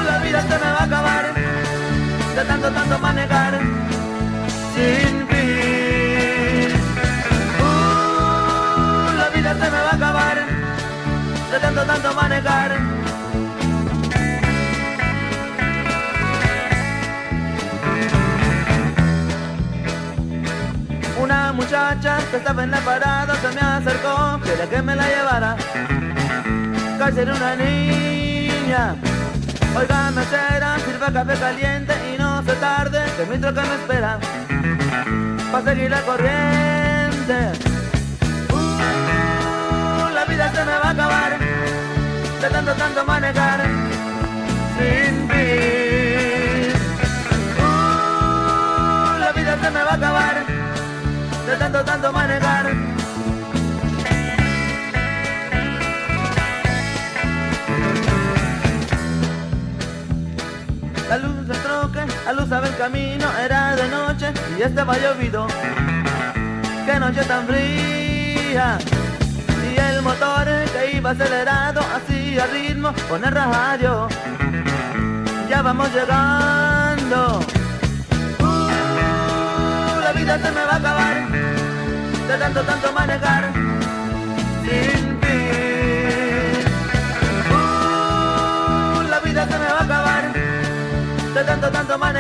La vida se me va a acabar de tanto manejar sin fin. La vida se me va a acabar de tanto manejar. Una muchacha que estaba en la parada se me acercó, quería que me la llevara. Casi era una niña. Oiga, mesera, sirva café caliente y no se tarde, que mi troca me espera pa' seguir la corriente. La vida se me va a acabar de tanto manejar sin fin. La vida se me va a acabar de tanto manejar. La luz del troque aluzaba el camino, era de noche y estaba llovido. Qué noche tan fría. Y el motor que iba acelerado hacía ritmo con el radio. Ya vamos llegando. La vida se me va a acabar de tanto manejar sin fin. La vida se me va a acabar de tanto manejar.